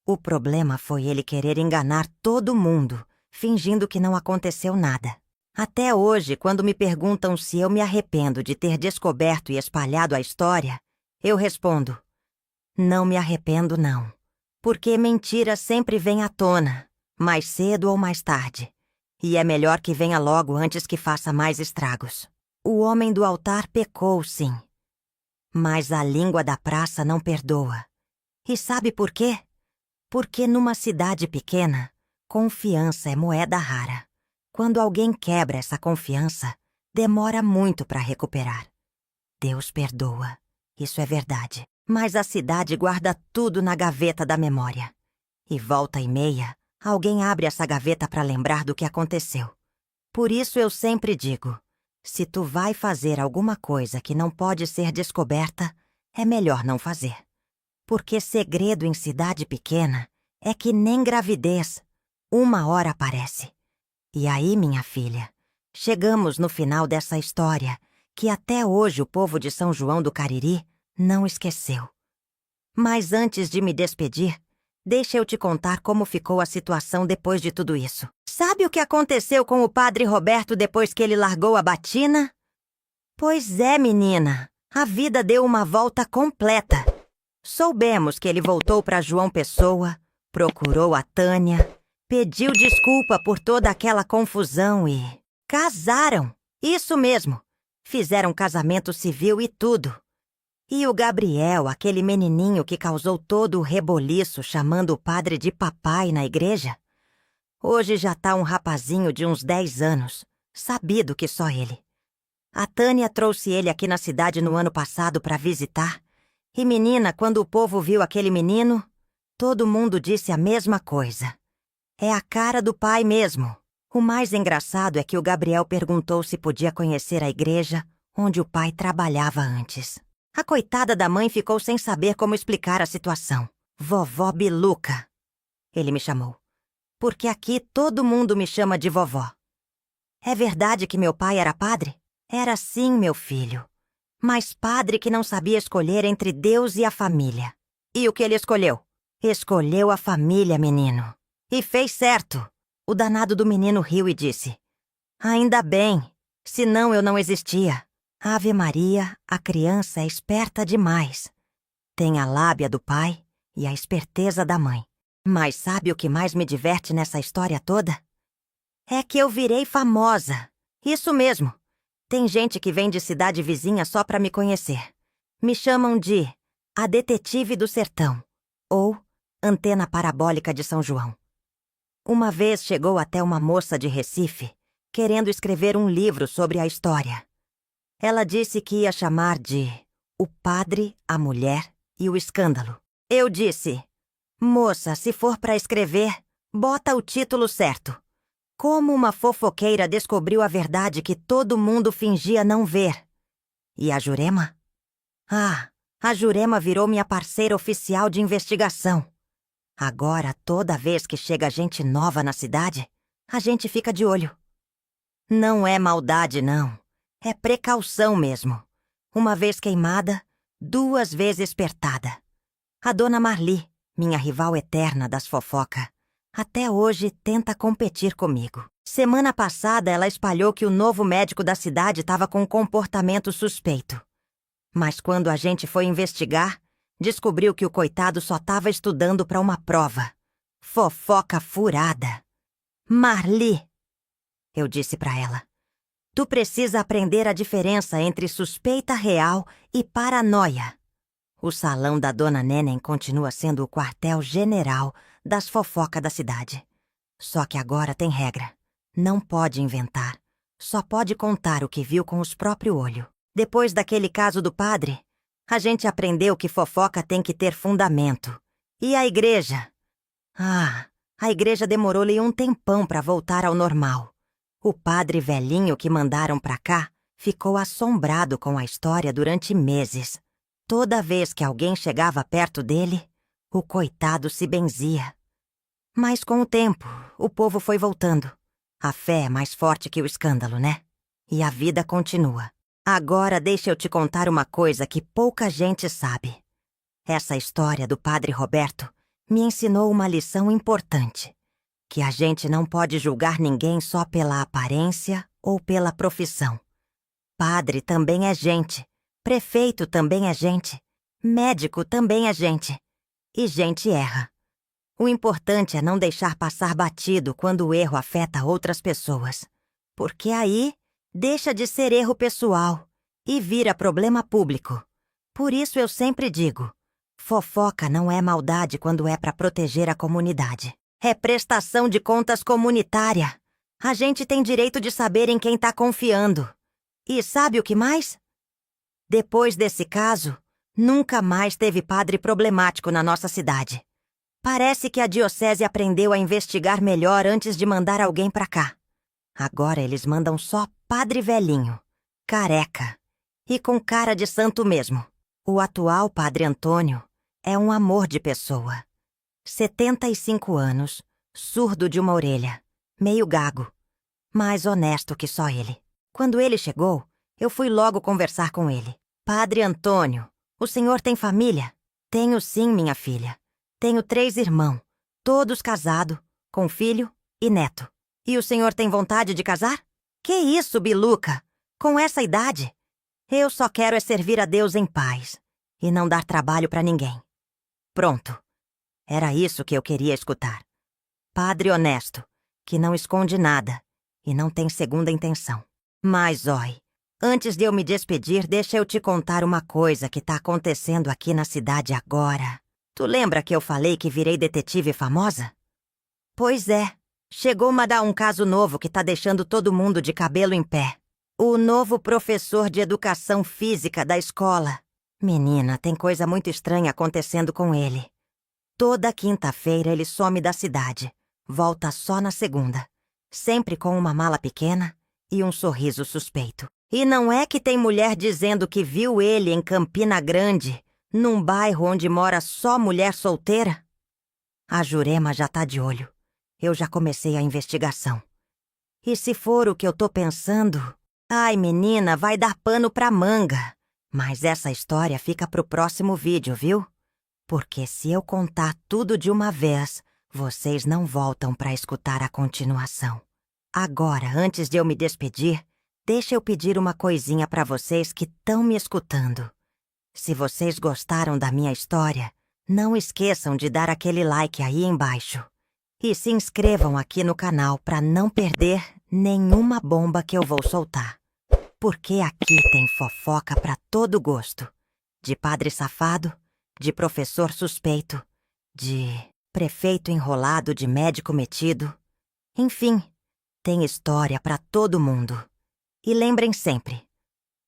O problema foi ele querer enganar todo mundo, fingindo que não aconteceu nada. Até hoje, quando me perguntam se eu me arrependo de ter descoberto e espalhado a história, eu respondo: não me arrependo, não. Porque mentira sempre vem à tona, mais cedo ou mais tarde. E é melhor que venha logo antes que faça mais estragos. O homem do altar pecou, sim. Mas a língua da praça não perdoa. E sabe por quê? Porque numa cidade pequena, confiança é moeda rara. Quando alguém quebra essa confiança, demora muito para recuperar. Deus perdoa, isso é verdade. Mas a cidade guarda tudo na gaveta da memória. E volta e meia, alguém abre essa gaveta para lembrar do que aconteceu. Por isso eu sempre digo, se tu vai fazer alguma coisa que não pode ser descoberta, é melhor não fazer. Porque segredo em cidade pequena é que nem gravidez. Uma hora aparece. E aí, minha filha, chegamos no final dessa história que até hoje o povo de São João do Cariri não esqueceu. Mas antes de me despedir, deixa eu te contar como ficou a situação depois de tudo isso. Sabe o que aconteceu com o padre Roberto depois que ele largou a batina? Pois é, menina. A vida deu uma volta completa. Soubemos que ele voltou para João Pessoa, procurou a Tânia, pediu desculpa por toda aquela confusão e... casaram! Isso mesmo! Fizeram casamento civil e tudo. E o Gabriel, aquele menininho que causou todo o reboliço chamando o padre de papai na igreja, hoje já tá um rapazinho de uns 10 anos, sabido que só ele. A Tânia trouxe ele aqui na cidade no ano passado para visitar. E menina, quando o povo viu aquele menino, todo mundo disse a mesma coisa. É a cara do pai mesmo. O mais engraçado é que o Gabriel perguntou se podia conhecer a igreja onde o pai trabalhava antes. A coitada da mãe ficou sem saber como explicar a situação. Vovó Biluca, ele me chamou. Porque aqui todo mundo me chama de vovó. É verdade que meu pai era padre? Era sim, meu filho. Mas padre que não sabia escolher entre Deus e a família. E o que ele escolheu? Escolheu a família, menino. E fez certo. O danado do menino riu e disse: ainda bem, senão eu não existia. Ave Maria, a criança é esperta demais. Tem a lábia do pai e a esperteza da mãe. Mas sabe o que mais me diverte nessa história toda? É que eu virei famosa. Isso mesmo. Tem gente que vem de cidade vizinha só pra me conhecer. Me chamam de a Detetive do Sertão ou Antena Parabólica de São João. Uma vez chegou até uma moça de Recife querendo escrever um livro sobre a história. Ela disse que ia chamar de O Padre, a Mulher e o Escândalo. Eu disse: moça, se for pra escrever, bota o título certo. Como uma fofoqueira descobriu a verdade que todo mundo fingia não ver. E a Jurema? Ah, a Jurema virou minha parceira oficial de investigação. Agora, toda vez que chega gente nova na cidade, a gente fica de olho. Não é maldade, não. É precaução mesmo. Uma vez queimada, 2 vezes espertada. A dona Marli, minha rival eterna das fofoca, até hoje tenta competir comigo. Semana passada ela espalhou que o novo médico da cidade estava com um comportamento suspeito. Mas quando a gente foi investigar, descobriu que o coitado só estava estudando para uma prova. Fofoca furada. Marli, eu disse para ela, tu precisa aprender a diferença entre suspeita real e paranoia. O salão da Dona Nenen continua sendo o quartel-general das fofocas da cidade. Só que agora tem regra. Não pode inventar. Só pode contar o que viu com os próprios olhos. Depois daquele caso do padre, a gente aprendeu que fofoca tem que ter fundamento. E a igreja? Ah, a igreja demorou-lhe um tempão para voltar ao normal. O padre velhinho que mandaram pra cá ficou assombrado com a história durante meses. Toda vez que alguém chegava perto dele, o coitado se benzia. Mas com o tempo, o povo foi voltando. A fé é mais forte que o escândalo, né? E a vida continua. Agora deixa eu te contar uma coisa que pouca gente sabe. Essa história do padre Roberto me ensinou uma lição importante. Que a gente não pode julgar ninguém só pela aparência ou pela profissão. Padre também é gente. Prefeito também é gente. Médico também é gente. E gente erra. O importante é não deixar passar batido quando o erro afeta outras pessoas. Porque aí deixa de ser erro pessoal e vira problema público. Por isso eu sempre digo, fofoca não é maldade quando é para proteger a comunidade. É prestação de contas comunitária. A gente tem direito de saber em quem tá confiando. E sabe o que mais? Depois desse caso, nunca mais teve padre problemático na nossa cidade. Parece que a diocese aprendeu a investigar melhor antes de mandar alguém pra cá. Agora eles mandam só padre velhinho, careca e com cara de santo mesmo. O atual padre Antônio é um amor de pessoa. 75 anos, surdo de uma orelha, meio gago, mais honesto que só ele. Quando ele chegou, Eu fui logo conversar com ele. Padre Antônio, o senhor tem família? Tenho sim, minha filha. Tenho 3 irmãos, todos casados, com filho e neto. E o senhor tem vontade de casar? Que isso, Biluca? Com essa idade? Eu só quero é servir a Deus em paz e não dar trabalho para ninguém. Pronto. Era isso que eu queria escutar. Padre honesto, que não esconde nada e não tem segunda intenção. Mas, oi, antes de eu me despedir, deixa eu te contar uma coisa que tá acontecendo aqui na cidade agora. Tu lembra que eu falei que virei detetive famosa? Pois é, chegou-me a dar um caso novo que tá deixando todo mundo de cabelo em pé. O novo professor de educação física da escola. Menina, tem coisa muito estranha acontecendo com ele. Toda quinta-feira ele some da cidade. Volta só na segunda. Sempre com uma mala pequena e um sorriso suspeito. E não é que tem mulher dizendo que viu ele em Campina Grande, num bairro onde mora só mulher solteira? A Jurema já tá de olho. Eu já comecei a investigação. E se for o que eu tô pensando... Ai, menina, vai dar pano pra manga. Mas essa história fica pro próximo vídeo, viu? Porque se eu contar tudo de uma vez, vocês não voltam pra escutar a continuação. Agora, antes de eu me despedir, deixa eu pedir uma coisinha pra vocês que estão me escutando. Se vocês gostaram da minha história, não esqueçam de dar aquele like aí embaixo. E se inscrevam aqui no canal pra não perder nenhuma bomba que eu vou soltar. Porque aqui tem fofoca pra todo gosto. De padre safado, de professor suspeito, de prefeito enrolado de médico metido. Enfim, tem história pra todo mundo. E lembrem sempre,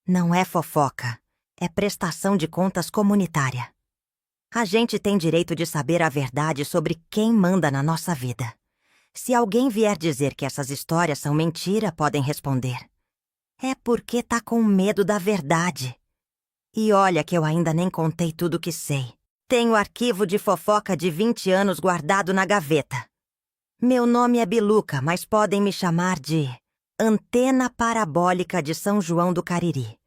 não é fofoca, é prestação de contas comunitária. A gente tem direito de saber a verdade sobre quem manda na nossa vida. Se alguém vier dizer que essas histórias são mentira, podem responder. É porque tá com medo da verdade. E olha que eu ainda nem contei tudo que sei. Tenho arquivo de fofoca de 20 anos guardado na gaveta. Meu nome é Biluca, mas podem me chamar de Antena Parabólica de São João do Cariri.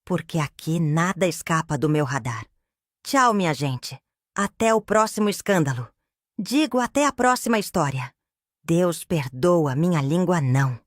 Porque aqui nada escapa do meu radar. Tchau, minha gente. Até o próximo escândalo. Digo até a próxima história. Deus perdoa minha língua não.